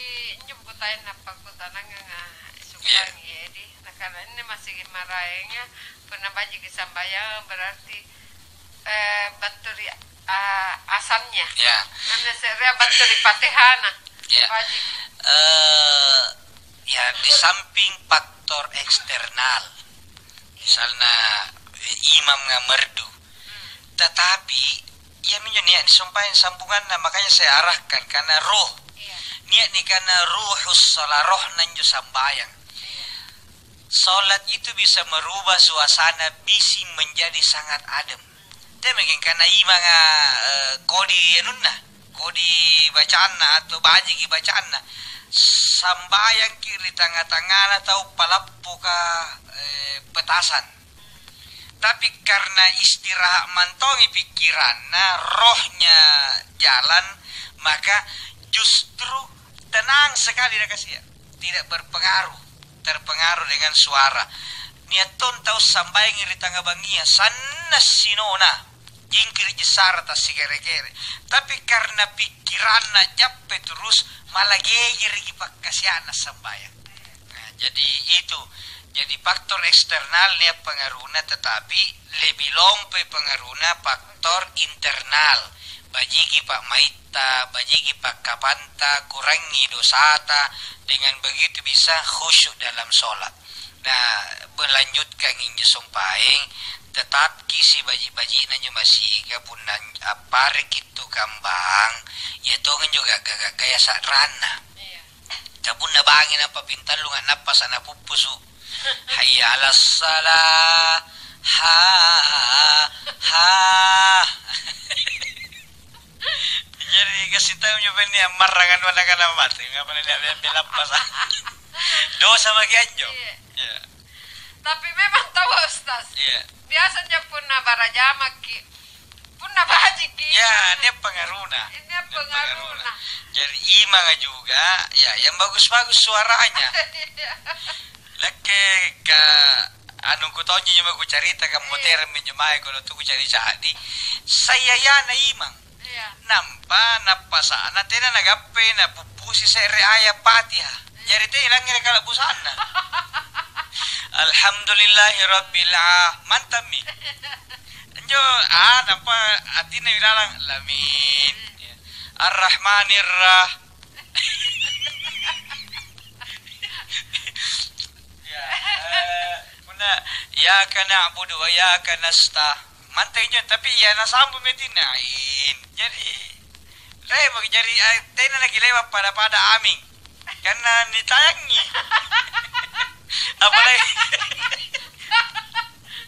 nyebut tayo napagkutanan nga sukan di. Nakala ini masih marayangnya pernah baju kesambayang berarti bateri asamnya. Ya. Karena saya bateri patehana. Ya. Ya di samping faktor eksternal, misalnya imam ngamerdu, tetapi ya niat disumpahin sambungan, makanya saya arahkan karena roh, niat ni karena ruhus sholat roh nanju sambayang. Sholat itu bisa merubah suasana bising menjadi sangat adem. Demikian karena imam kodi kodi bacaan atau baji bacaan sambayang kiri tengah-tengah atau palappu ka petasan. Tapi karena istirahat mantongi pikiran, rohnya jalan, maka justru tenang sekali dah kasih. Tidak terpengaruh dengan suara. Niaton tahu sambayang kiri tengah bangia sana sinona. Jingkir jesar atas sigere-gere. Tapi karena pikiranna jape terus malah geger gipak kasiana sambayang. Nah, jadi itu. Jadi faktor eksternal dia pengaruhnya, tetapi lebih lompe pengaruhnya faktor internal. Bajigi pak maita, bajigi pak kapanta, kurangi dosata. Dengan begitu bisa khusyuk dalam sholat. Nah, berlanjutkan inja sumpaing. Tetap kisi baji-baji nanya masih kapunan aparik itu kambang ya tongen juga gagak gaya sadrana kabun na bangin apa pintal lu nggak napas anak pupusu hayya alas salah jadi kasih tahu nyoba ini amarangan mana kan amat nggak pernah lihat belapas dosa bagi anjo. Tapi memang tahu Ustaz. Biasanya punna barajama ki. Punna baji ki. Ya, ini pengaruhnya. Ini pengaruhnya. Jadi imang juga, ya yang bagus-bagus suaranya. Laki ke anu ku tahu nyoba ku cerita ke motor menyemai kalau tu ku cari cahadi. Saya ya na imang. Nampak napasana tena nagape na pupusi sere ayah patiha. Jadi teh langir kalau busana. Alhamdulillahirabbil mantap mi. Jo nampak atina bilang lamin. Ar-Rahmanir-Rah. Ya kana na'budu wa iyyaka nasta'in. mantainya tapi ya nasambu metinain. Jadi lewat jadi tena lagi lewat pada aming karena ditayangi. Apalagi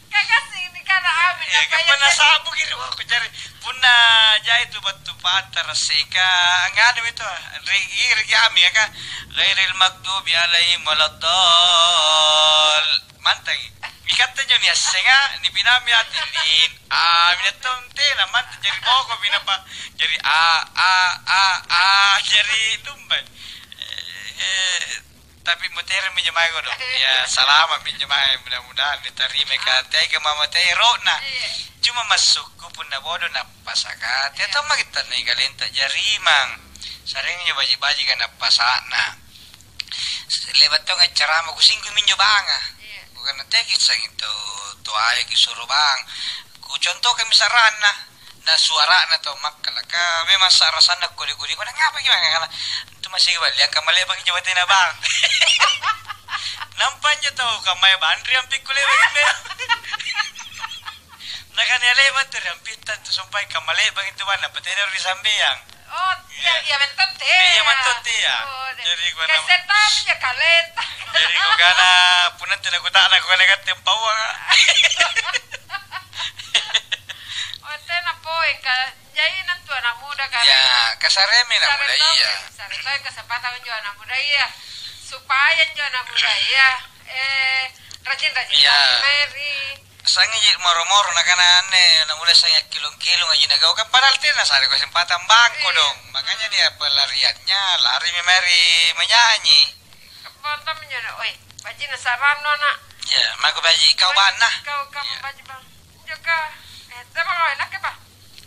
Kakak sih ini karena amin ya apa kan ya? pernah sabu gitu aku cari punna jai tu batu patar seka ngadu itu rigi aming ya kan ghairil maghdubi alaihim waladdall mantai ikatnya nih senga ni pinami atilin minatom tena mant jadi boko pinapa jadi jadi tumbai tapi muter minjemai ko dong ya salama minjemai mudah-mudahan diterima katay ke mama tero na cuma masuk ko pun na bodo na pasaka teto makita na ikalenta jarimang saring nyo baji-baji ka na pasana lebat to nga carama kusing kuminyo banga bukan na tekit sa ito tuaya kisuro bang ku contoh kami sarana na suara na to makalaka memang sarasan na kuli-kuli ko na ngapa gimana kala itu masih balik kamali bagi jawatin na bang nampaknya to kamay bandri ang pikuli bagi nakanele ba to rampitan to sumpay kamali bagi tuan na pati na risambiyang Oh, ya mentonte. Iya mentonte ya. Jadi ko na Kesetap ya kalenta. jadi ko kana punan tinagutaan ko kana katempaw Tena poin ka jadi nanti anak muda kan. ya kasareme na mula iya Sarito kesempatan menjual anak muda iya. Supaya menjual anak muda iya. Rajin-rajin Ya. Mary. sangi jit moro-moro na kanane na mula sangi kilong-kilong aja nagaw kan padahal tina sari ko kesempatan bangko dong makanya dia pelariannya lari memari menyanyi Foto menjual. Oi, baju nasarano nak. ya maku baji kau mana Kau kamu Ya. baju bang. Juga. Tema kau enak apa?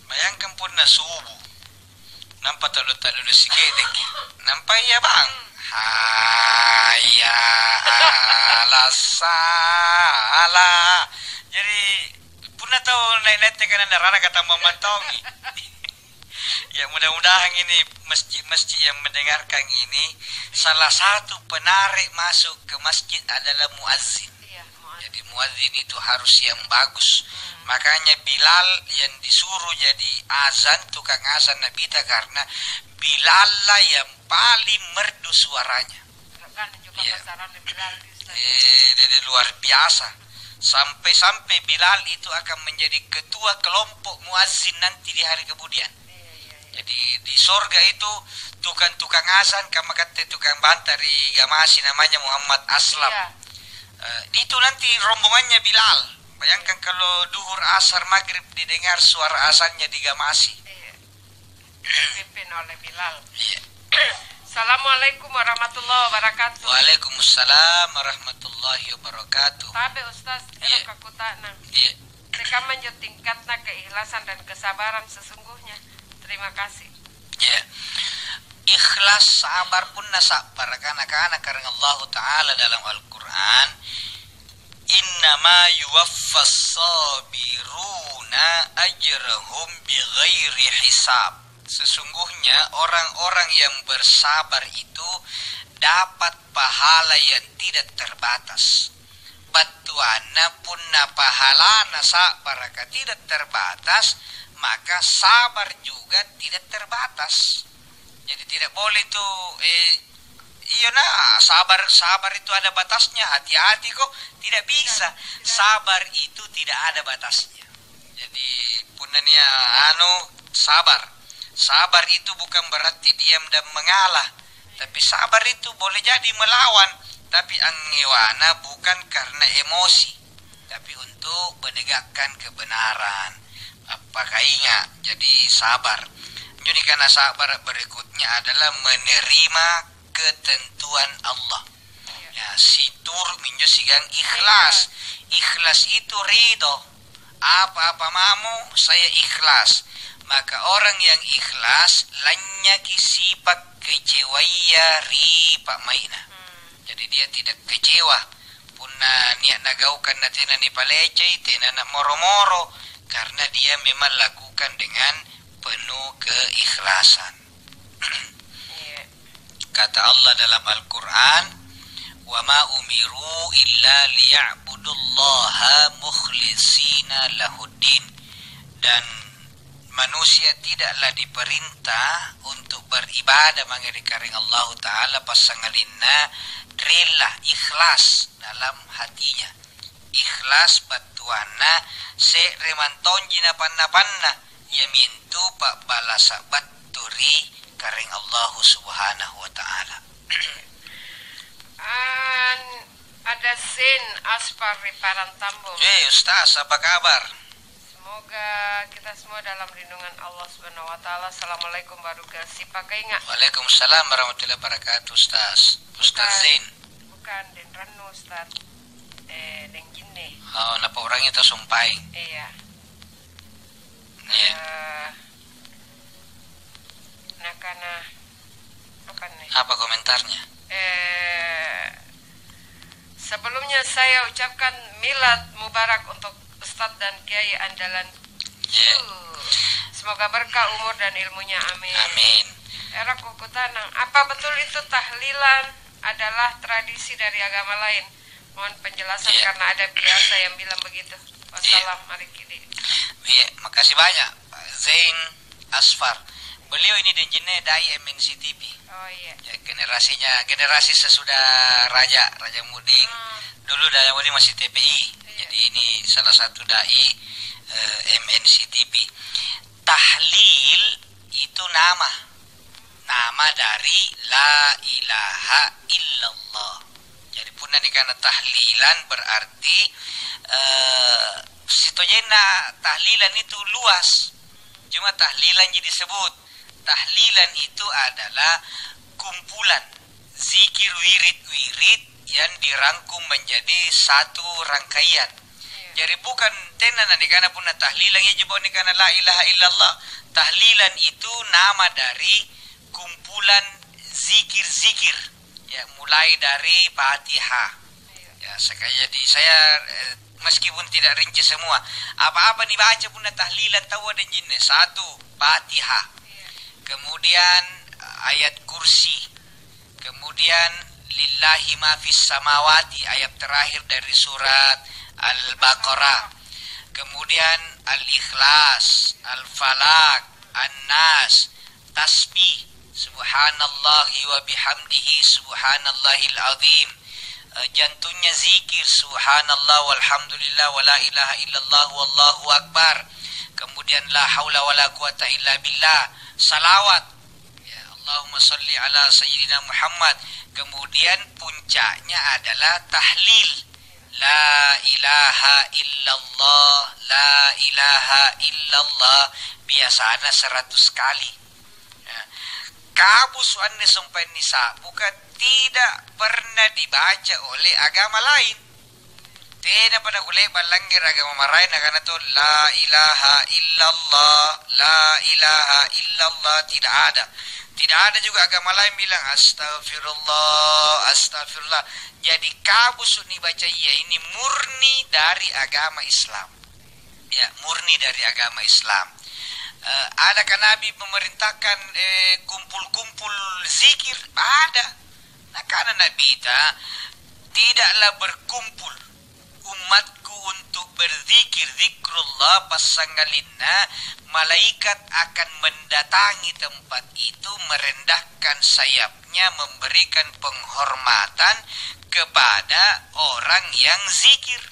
bayangkan pun na subuh nampak talo-talo na sigedek nampak ya bang haya alasala jadi puna tahu naik-naik tekanan rana kata memantongi ya mudah-mudahan ini masjid-masjid yang mendengarkan ini salah satu penarik masuk ke masjid adalah muazzin. Iya, Jadi muadzin itu harus yang bagus. Makanya Bilal yang disuruh jadi azan, tukang azan Nabi kita karena Bilal lah yang paling merdu suaranya. kan juga Iya. pasaran liberal Jadi luar biasa. Sampai-sampai Bilal itu akan menjadi ketua kelompok muadzin nanti di hari kemudian. Jadi di sorga itu tukang-tukang azan, kama kata tukang bantar di Gamasi namanya Muhammad Aslam. Iya. Itu nanti rombongannya Bilal. Bayangkan kalau duhur asar maghrib didengar suara azannya di Gamasi. Iya. Dipimpin oleh Bilal. Iya. Assalamualaikum warahmatullahi wabarakatuh. Waalaikumsalam warahmatullahi wabarakatuh. Tabe Ustaz, Iya. elok kakutana. Iya. Rekaman jo tingkatna keikhlasan dan kesabaran sesungguhnya. Terima kasih. Ya. Ikhlas sabar pun nasabar karena karena Allah Ta'ala dalam Al-Quran innama yuwaffas sabiruna ajrahum bighairi hisab. Sesungguhnya orang-orang yang bersabar itu dapat pahala yang tidak terbatas. Batuana punna pahalana sabar tidak terbatas, maka sabar juga tidak terbatas. Jadi tidak boleh tuh iya nah sabar itu ada batasnya, hati-hati kok tidak bisa. Sabar itu tidak ada batasnya. Jadi punanya sabar itu bukan berarti diam dan mengalah, tapi sabar itu boleh jadi melawan, tapi angewana bukan karena emosi, tapi untuk menegakkan kebenaran. Apakah ingat? Jadi sabar. Jadi karena sabar berikutnya adalah menerima ketentuan Allah. Ya, situr minjo sigang ikhlas. Ikhlas itu ridho. Apa-apa mamu saya ikhlas. Maka orang yang ikhlas lanyaki sifat kecewaya ripa maina. Jadi dia tidak kecewa. Punna niat nagaukan na tina ni palecay, tina na moro-moro. Karena dia memang lakukan dengan penuh keikhlasan. Kata Allah dalam Al-Quran, wa ma umiru illa liya'budullaha mukhlisina lahuddin. dan manusia tidaklah diperintah untuk beribadah mangeri karing Allah Ta'ala pasangalinna rela ikhlas dalam hatinya, ikhlas batuana se remantonjina panna-panna yamintu pak balasa baturi karing Allah Subhanahu wa Ta'ala. Ada Sin Aspar di Parantambung. Ustaz, apa kabar? Semoga kita semua dalam lindungan Allah Subhanahu wa Ta'ala. Assalamualaikum baruga si pakai ingat. Waalaikumsalam warahmatullahi wabarakatuh, Ustaz. Ustaz Zain. Bukan den Ranu Ustaz. Den Jinne. Oh, napa orangnya itu sumpain? Iya. Iya. Nah karena apa nih? Apa komentarnya? Sebelumnya saya ucapkan milad mubarak untuk Ustadz dan Kiai andalan. Semoga berkah umur dan ilmunya, amin. Amin. Era Kukutanang, apa betul itu tahlilan adalah tradisi dari agama lain? Mohon penjelasan karena ada biasa yang bilang begitu. Wassalamualaikum. Iya, makasih banyak Pak Zain Asfar. Beliau ini denjine dai MNC TV. Oh iya. Ya, generasi sesudah Raja Muding. Dulu Raja Muding masih TPI. Jadi ini salah satu dai MNC TV. Tahlil itu nama dari la ilaha illallah. Jadi punna dikana tahlilan berarti sitojena tahlilan itu luas. Cuma tahlilan jadi sebut. Tahlilan itu adalah kumpulan zikir wirid-wirid yang dirangkum menjadi satu rangkaian. Jadi bukan tenan dikana punna tahlilan ya jebon dikana la ilaha illallah. Tahlilan itu nama dari kumpulan zikir-zikir. Ya, mulai dari Fatihah. Ya, saya meskipun tidak rinci semua, apa-apa dibaca punna tahlilan tahu ada jinnya. Satu, Fatihah. Kemudian ayat kursi. Kemudian lillahi ma fis samawati, ayat terakhir dari surat Al-Baqarah. Kemudian Al-Ikhlas, Al-Falaq, An-Nas, tasbih, subhanallahi wa bihamdihi subhanallahil azim. Jantungnya zikir, subhanallah walhamdulillah wa la ilaha illallah wallahu akbar. Kemudian la haula wa la quwata illa billah, salawat, ya Allahumma salli ala sayyidina Muhammad. Kemudian puncaknya adalah tahlil, la ilaha illallah, la ilaha illallah, biasanya 100 kali. Kabus wanne sumpah nisa bukan tidak pernah dibaca oleh agama lain. Tidak pada boleh balangir agama marahin karena itu la ilaha illallah, la ilaha illallah, tidak ada. Tidak ada juga agama lain bilang astagfirullah, astagfirullah. Jadi kabus ini baca iya ini murni dari agama Islam. Ya, murni dari agama Islam. Adakah Nabi memerintahkan kumpul-kumpul zikir? Ada. Nah, karena Nabi tidaklah berkumpul umatku untuk berzikir zikrullah pasangalinna, malaikat akan mendatangi tempat itu, merendahkan sayapnya, memberikan penghormatan kepada orang yang zikir.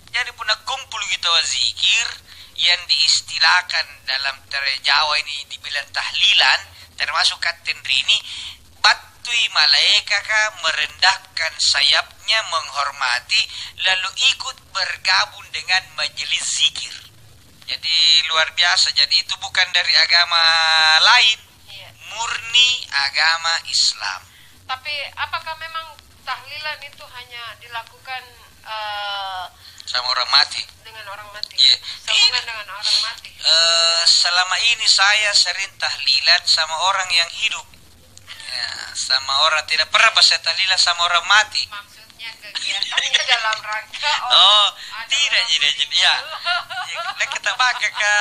Jadi punah kumpul gitu zikir yang diistilahkan dalam Jawa ini dibilang tahlilan, termasuk katen rini, batui malaika merendahkan sayapnya, menghormati, lalu ikut bergabung dengan majelis zikir. Jadi luar biasa. Jadi itu bukan dari agama lain, murni agama Islam. Tapi apakah memang tahlilan itu hanya dilakukan sama orang mati? Dengan orang mati. Yeah. Sambungan dengan orang mati. Selama ini saya sering tahlilan sama orang yang hidup. Ya, sama orang tidak pernah saya tahlilan sama orang mati. Maksudnya kegiatannya dalam rangka tidak jadi ya. Nah, kita pakai ke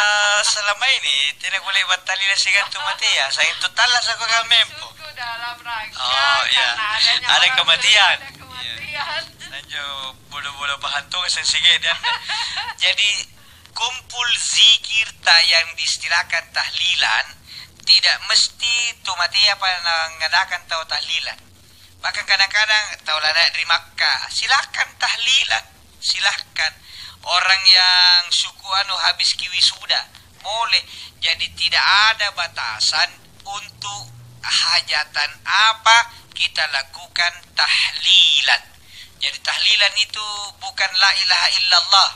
selama ini tidak boleh buat tahlilan sigantu mati ya. Saya total lah saya kau mempo. Dalam rangka karena ada kematian. Ada kematian. Sanjo bulu-bulu bahantung sensige dan jadi kumpul zikir yang diistilahkan tahlilan tidak mesti tu mati apa ngadakan tahu tahlilan. Bahkan kadang-kadang tahu lah dari Makkah, silahkan tahlilan, silahkan. Orang yang suku habis kiwi sudah boleh. Jadi tidak ada batasan untuk hajatan apa kita lakukan tahlilan. Jadi tahlilan itu bukan la ilaha illallah.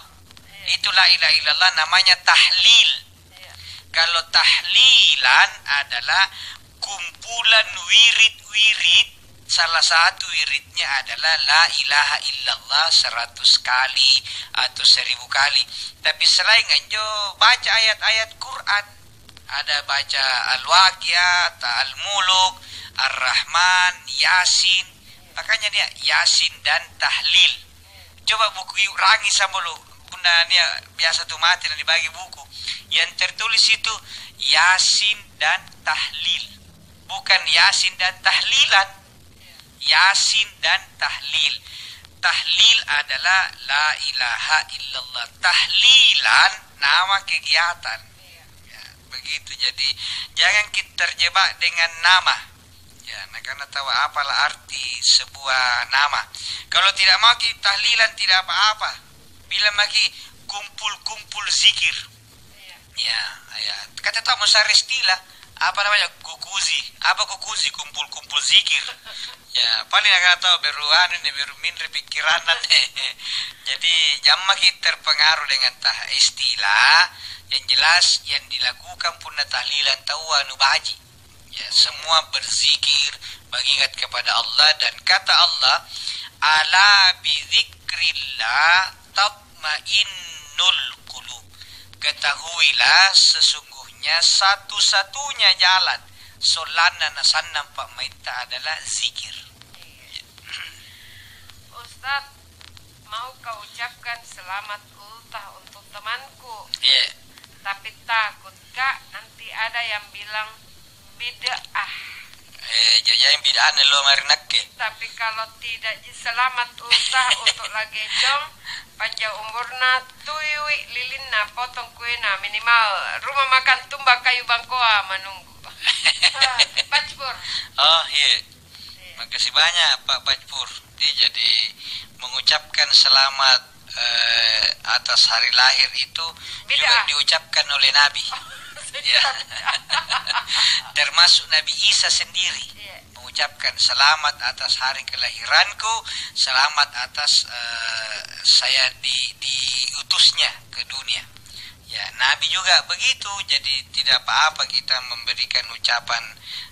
Itu la ilaha illallah namanya tahlil. Kalau tahlilan adalah kumpulan wirid-wirid, salah satu wiridnya adalah la ilaha illallah 100 kali atau 1000 kali. Tapi selain itu baca ayat-ayat Quran, ada baca Al-Waqiah, Al-Muluk, Ar-Rahman, Yasin. Makanya dia Yasin dan tahlil. Coba buku ulangi sama lu. Bunda dia biasa tuh mati dan dibagi buku. Yang tertulis itu Yasin dan tahlil. Bukan Yasin dan tahlilan. Yasin dan tahlil. Tahlil adalah la ilaha illallah. Tahlilan nama kegiatan. Ya, begitu. Jadi jangan kita terjebak dengan nama. Ya, karena tahu apalah arti sebuah nama. Kalau tidak mau kita tahlilan tidak apa-apa. Bila lagi kumpul-kumpul zikir. Ya, kata tahu musari istilah apa namanya kukuzi. Apa kukuzi? Kumpul-kumpul zikir. Ya, paling akan tahu beruan ini beru minre pikiran Jadi jangan kita terpengaruh dengan istilah. Yang jelas yang dilakukan pun tahlilan tahu baji. Ya, semua berzikir mengingat kepada Allah dan kata Allah, ala bidzikrillah tatmainnul qulub. Ketahuilah sesungguhnya satu-satunya jalan solana nasanam Pak Maita adalah zikir. Ustaz, mau kau ucapkan selamat ultah untuk temanku. Iya. Tapi takut Kak nanti ada yang bilang bid'ah. Jajain bid'ah lo marinakke. Tapi kalau tidak selamat ultah untuk lagi jong panjang umurna tuiwi lilinna potong kuena minimal rumah makan tumbak kayu bangkoa menunggu. Bajpur. Oh iya. Makasih banyak Pak Bajpur. Dia jadi mengucapkan selamat atas hari lahir itu juga diucapkan oleh Nabi. Ya. Termasuk Nabi Isa sendiri mengucapkan selamat atas hari kelahiranku, selamat atas saya diutusnya ke dunia. Ya, Nabi juga begitu. Jadi tidak apa-apa kita memberikan ucapan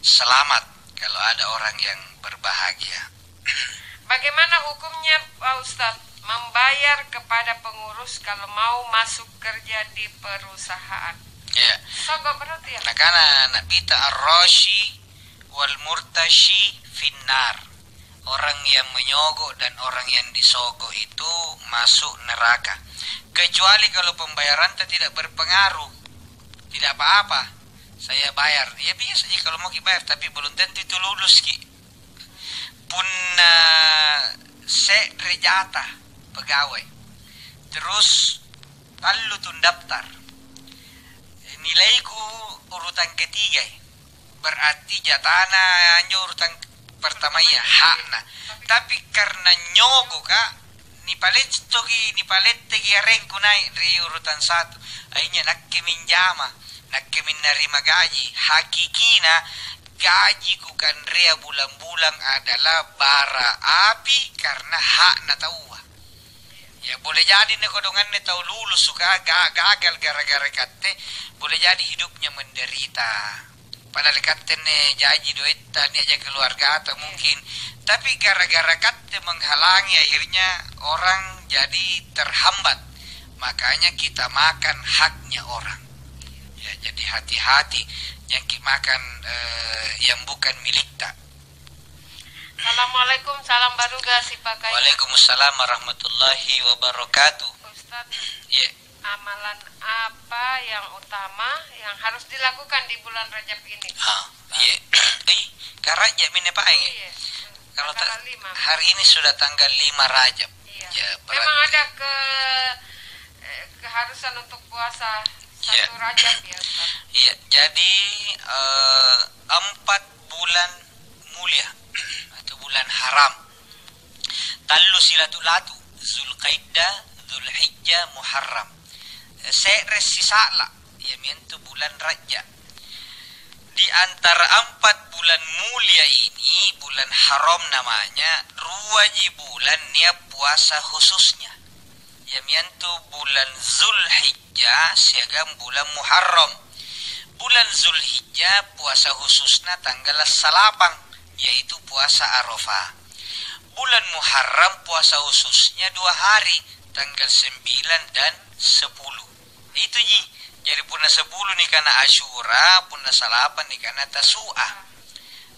selamat kalau ada orang yang berbahagia. Bagaimana hukumnya Pak Ustadz membayar kepada pengurus kalau mau masuk kerja di perusahaan? Ya. Sogok berarti ya? Nah, karena nabita ar-rashi wal murtashi finnar. Orang yang menyogok dan orang yang disogok itu masuk neraka. Kecuali kalau pembayaran tidak berpengaruh. Tidak apa-apa. Saya bayar. Ya biasa sih kalau mau bayar, tapi belum tentu itu lulus ki. Pun rejata pegawai. Terus lalu tuh daftar. Nilaiku urutan ketiga. Berarti jatana anjo urutan pertamanya hakna. Tapi karena nyogo kak, nipalet tegi arengku naik dari urutan 1. Akhirnya nak keminjama, nak keminarima gaji. Hakikina gajiku kan rea bulan-bulan adalah bara api karena hakna tahu. Ya boleh jadi nih kodongan nih tahu lulus suka gagal gara-gara kate, boleh jadi hidupnya menderita. Padahal kate nih janji duit tadi aja keluarga atau mungkin, tapi gara-gara kate menghalangi akhirnya orang jadi terhambat. Makanya kita makan haknya orang. Ya jadi hati-hati yang kita makan yang bukan milik tak. Assalamualaikum, salam baruga si pakai. Waalaikumsalam warahmatullahi wabarakatuh. Ustaz, yeah. Amalan apa yang utama yang harus dilakukan di bulan Rajab ini? Iya. Karena mine pak Iya. Kalau tanggal 5. hari ini sudah tanggal 5 Rajab. Iya. Ya, memang ada keharusan untuk puasa 1 Rajab ya Ustaz? Iya, jadi 4 bulan mulia atau bulan haram. Tallu silatulatu, Zulqaidah, Zulhijjah, Muharram. Seres sisala, ya miantu bulan Rajab. Di antara 4 bulan mulia ini, bulan haram namanya, ruwaji bulan nia puasa khususnya. Ya miantu bulan Zulhijjah, siagam bulan Muharram. Bulan Zulhijjah puasa khususnya tanggal salapang, yaitu puasa Arafah. Bulan Muharram puasa khususnya 2 hari, tanggal 9 dan 10. Itu ji. Jadi punna 10 nih karena Asyura, punna salapan nih karena Tasu'ah.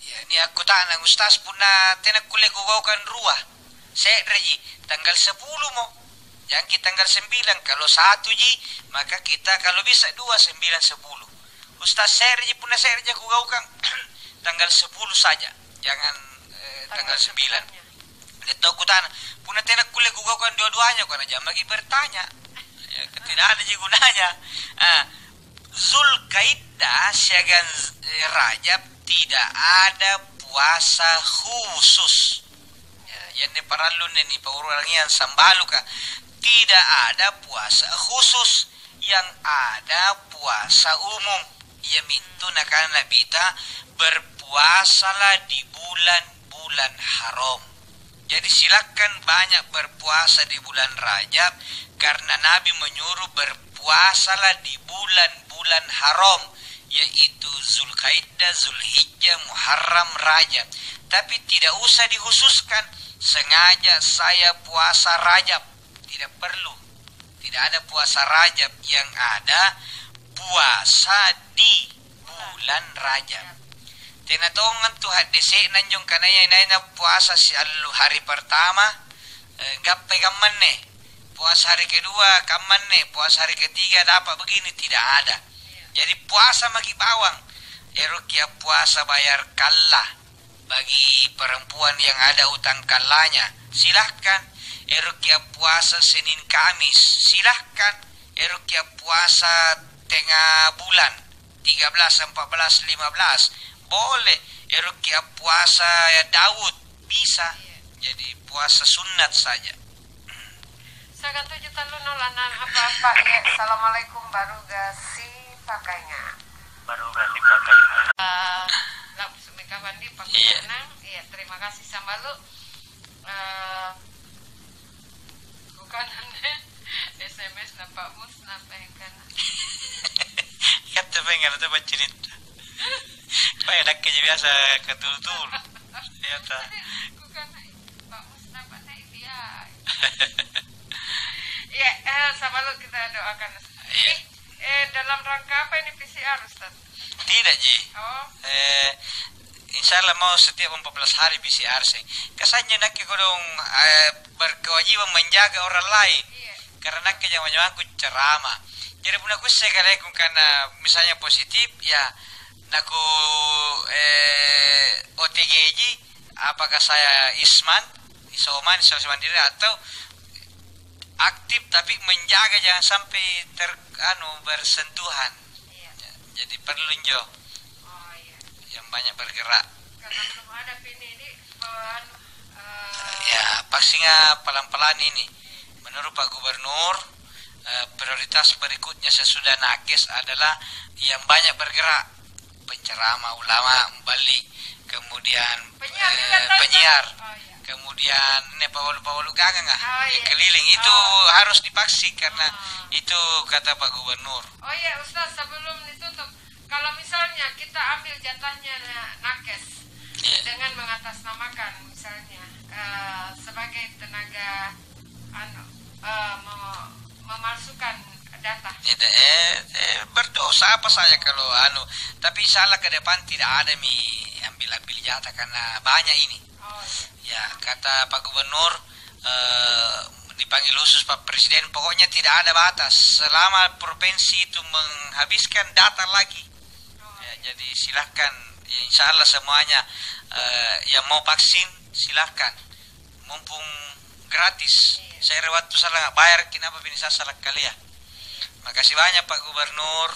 Ya, ini aku tanya Ustaz punna tenak kuliah gugaukan ruah. Saya ji, tanggal 10 mo. Yang kita tanggal 9, kalau 1 ji, maka kita kalau bisa 2, 9, 10. Ustaz saya ji punna saya ji gugaukan tanggal 10 saja. Jangan tanggal 9. Itu aku tanya, punna tenak kuliah gugaukan dua-duanya karena jam lagi bertanya. Ya, tidak ada gunanya. Zulkaidah siagan Rajab tidak ada puasa khusus. Ya, yang diperalun ini paurangian sambaluka tidak ada puasa khusus, yang ada puasa umum. Ya mintu nakan labita berpuasalah di bulan-bulan haram. Jadi silakan banyak berpuasa di bulan Rajab karena Nabi menyuruh berpuasalah di bulan-bulan haram, yaitu Zulkaidah, Zulhijjah, Muharram, Rajab. Tapi tidak usah dikhususkan sengaja saya puasa Rajab, tidak perlu. Tidak ada puasa Rajab, yang ada puasa di bulan Rajab. Tinatongan tu hadisi nanjong kanaya na puasa si alu hari pertama gape kaman nih, puasa hari kedua kaman nih, puasa hari ketiga dapat begini, tidak ada. Jadi puasa bagi bawang, erukia puasa bayar kalah bagi perempuan yang ada utang kalahnya, silahkan. Erukia puasa Senin Kamis, silahkan. Erukia puasa tengah bulan 13, 14, 15 boleh. Erukia puasa ya Daud bisa. Jadi puasa sunat saja. Saya kan 7 tahun nolanan apa-apa ya. Assalamualaikum, baru gasi pakainya. Baru ganti pakainya. Langsung kawan di pakai iya, terima kasih sama lu. Bukan SMS nampak mus nampak yang kan. Kata pengen ada baca cerita. Supaya dak kerja biasa ketul-tul. Ternyata. Bukan Pak mus nampak naik dia. Iya, sama lu kita doakan. Dalam rangka apa ini PCR Ustaz? Tidak Ji. Oh. Insya Allah mau setiap 14 hari PCR sih. Kesannya nak kodong berkewajiban menjaga orang lain. Iya. Karena nak jangan aku ceramah. Jadi pun aku sekali karena misalnya positif ya naku OTG apakah saya isoman diri atau aktif tapi menjaga jangan sampai bersentuhan. Iya. Jadi perlu jo. Oh iya. Yang banyak bergerak. Karena belum ada ini Ya pastinya pelan-pelan ini. Menurut Pak Gubernur prioritas berikutnya sesudah nakes adalah yang banyak bergerak, penceramah, ulama, balik, kemudian penyiar, Oh, iya. kemudian pawulu gagang iya. keliling itu harus dipaksi karena itu kata Pak Gubernur. Oh iya Ustaz, sebelum ditutup, kalau misalnya kita ambil jatahnya nakes dengan mengatasnamakan misalnya sebagai tenaga memalsukan data. Berdosa apa saja kalau tapi salah ke depan tidak ada ambil jatah karena banyak ini. Oh iya. Ya kata Pak Gubernur dipanggil khusus Pak Presiden, pokoknya tidak ada batas selama provinsi itu menghabiskan data lagi. Ya, jadi silahkan ya, insya Allah semuanya yang mau vaksin silahkan, mumpung gratis. Saya waktu salah bayar kenapa bisa salah kali ya. Makasih banyak Pak Gubernur.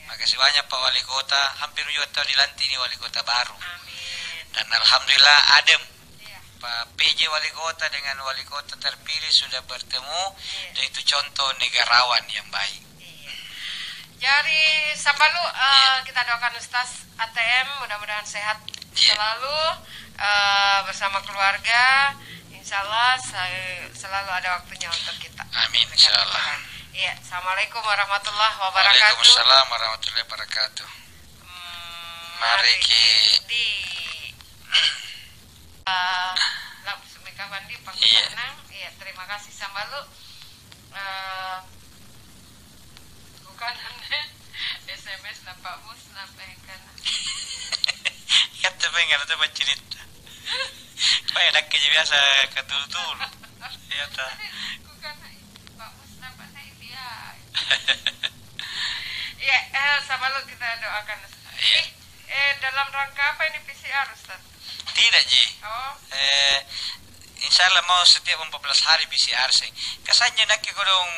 Makasih banyak Pak Wali Kota. Hampir juga tahu dilantik ini Wali Kota baru. Amin. Dan alhamdulillah adem. Iya. Pak PJ Wali Kota dengan Wali Kota terpilih sudah bertemu. Iya. Dan itu contoh negarawan yang baik. Iya. Jadi Sambalu Iya. kita doakan Ustaz ATM mudah-mudahan sehat Iya. selalu bersama keluarga. Insya Allah selalu ada waktunya untuk kita. Amin insyaallah. Iya. Assalamualaikum warahmatullahi wabarakatuh. Waalaikumsalam warahmatullahi wabarakatuh. Mari kita di Sumika Bandi Pak Iya. Kutanang. Iya, terima kasih Sambalu. Bukan SMS na Pak Mus na pengen. kata pengen atau bercerita. Pak enak kerja biasa ketul-tul. Ya tak. Bukan Pak Mus na Pak na dia. Iya, Sambalu kita doakan. Iya. Dalam rangka apa ini PCR Ustaz? Tidak Ji. Oh, Insya Allah mau setiap 14 hari PCR sih. Kesannya nak kodong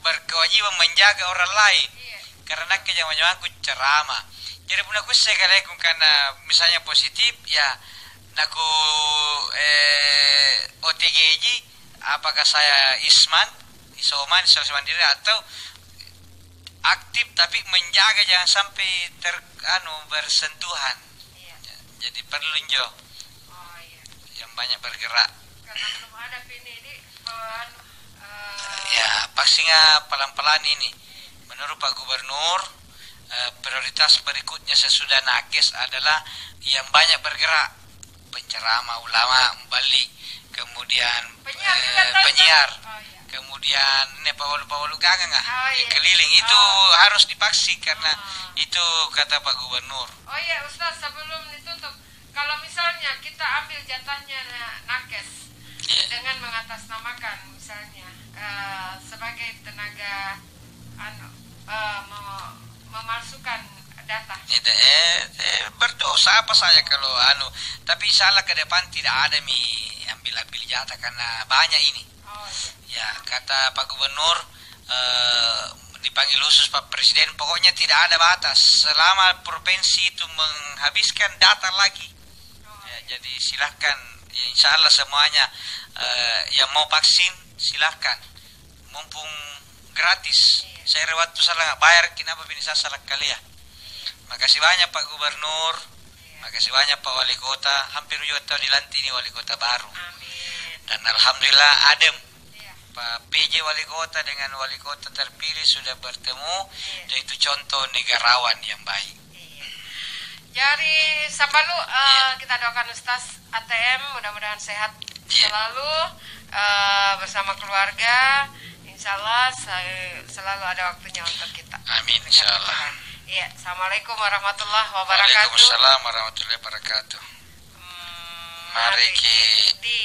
berkewajiban menjaga orang lain. iya. Karena nak jangan aku ceramah. Jadi pun aku sekali karena misalnya positif ya naku OTG apakah saya isoman mandiri atau aktif tapi menjaga jangan sampai bersentuhan. Iya. Jadi perlu jo Oh, iya. yang banyak bergerak. Karena belum ada ini Ya pastinya pelan-pelan ini. Menurut Pak Gubernur prioritas berikutnya sesudah nakes adalah yang banyak bergerak, penceramah ulama balik, kemudian Penyiar juga tahu, penyiar, Ustaz? Oh, iya. kemudian pawal gangang Oh, iya. keliling itu Oh. harus dipaksi karena Oh. itu kata Pak Gubernur. Oh iya Ustaz, sebelum ditutup, kalau misalnya kita ambil jatahnya nakes Iya. dengan mengatasnamakan misalnya sebagai tenaga memalsukan data. Itu berdosa apa saja kalau tapi salah ke depan tidak ada ambil jatah karena banyak ini. Oh iya. Ya kata Pak Gubernur dipanggil khusus Pak Presiden pokoknya tidak ada batas selama provinsi itu menghabiskan data lagi. Oh, Ya, jadi silahkan ya, insya Allah semuanya yang mau vaksin silahkan mumpung gratis. Iya. Saya waktu salah bayar kenapa bisa salah kali ya. Makasih banyak Pak Gubernur. Makasih banyak Pak Wali Kota. Hampir juga tahu dilantik ini Wali Kota baru. Amin. Dan alhamdulillah adem. Iya. Pak PJ Wali Kota dengan Wali Kota terpilih sudah bertemu. Iya. Dan itu contoh negarawan yang baik. Iya. Jadi Sambalu Iya. kita doakan Ustaz ATM mudah-mudahan sehat Iya. selalu bersama keluarga. Insya Allah selalu ada waktunya untuk kita. Amin insya Allah. Iya, Assalamualaikum warahmatullahi wabarakatuh. Waalaikumsalam warahmatullahi wabarakatuh. Mari kita di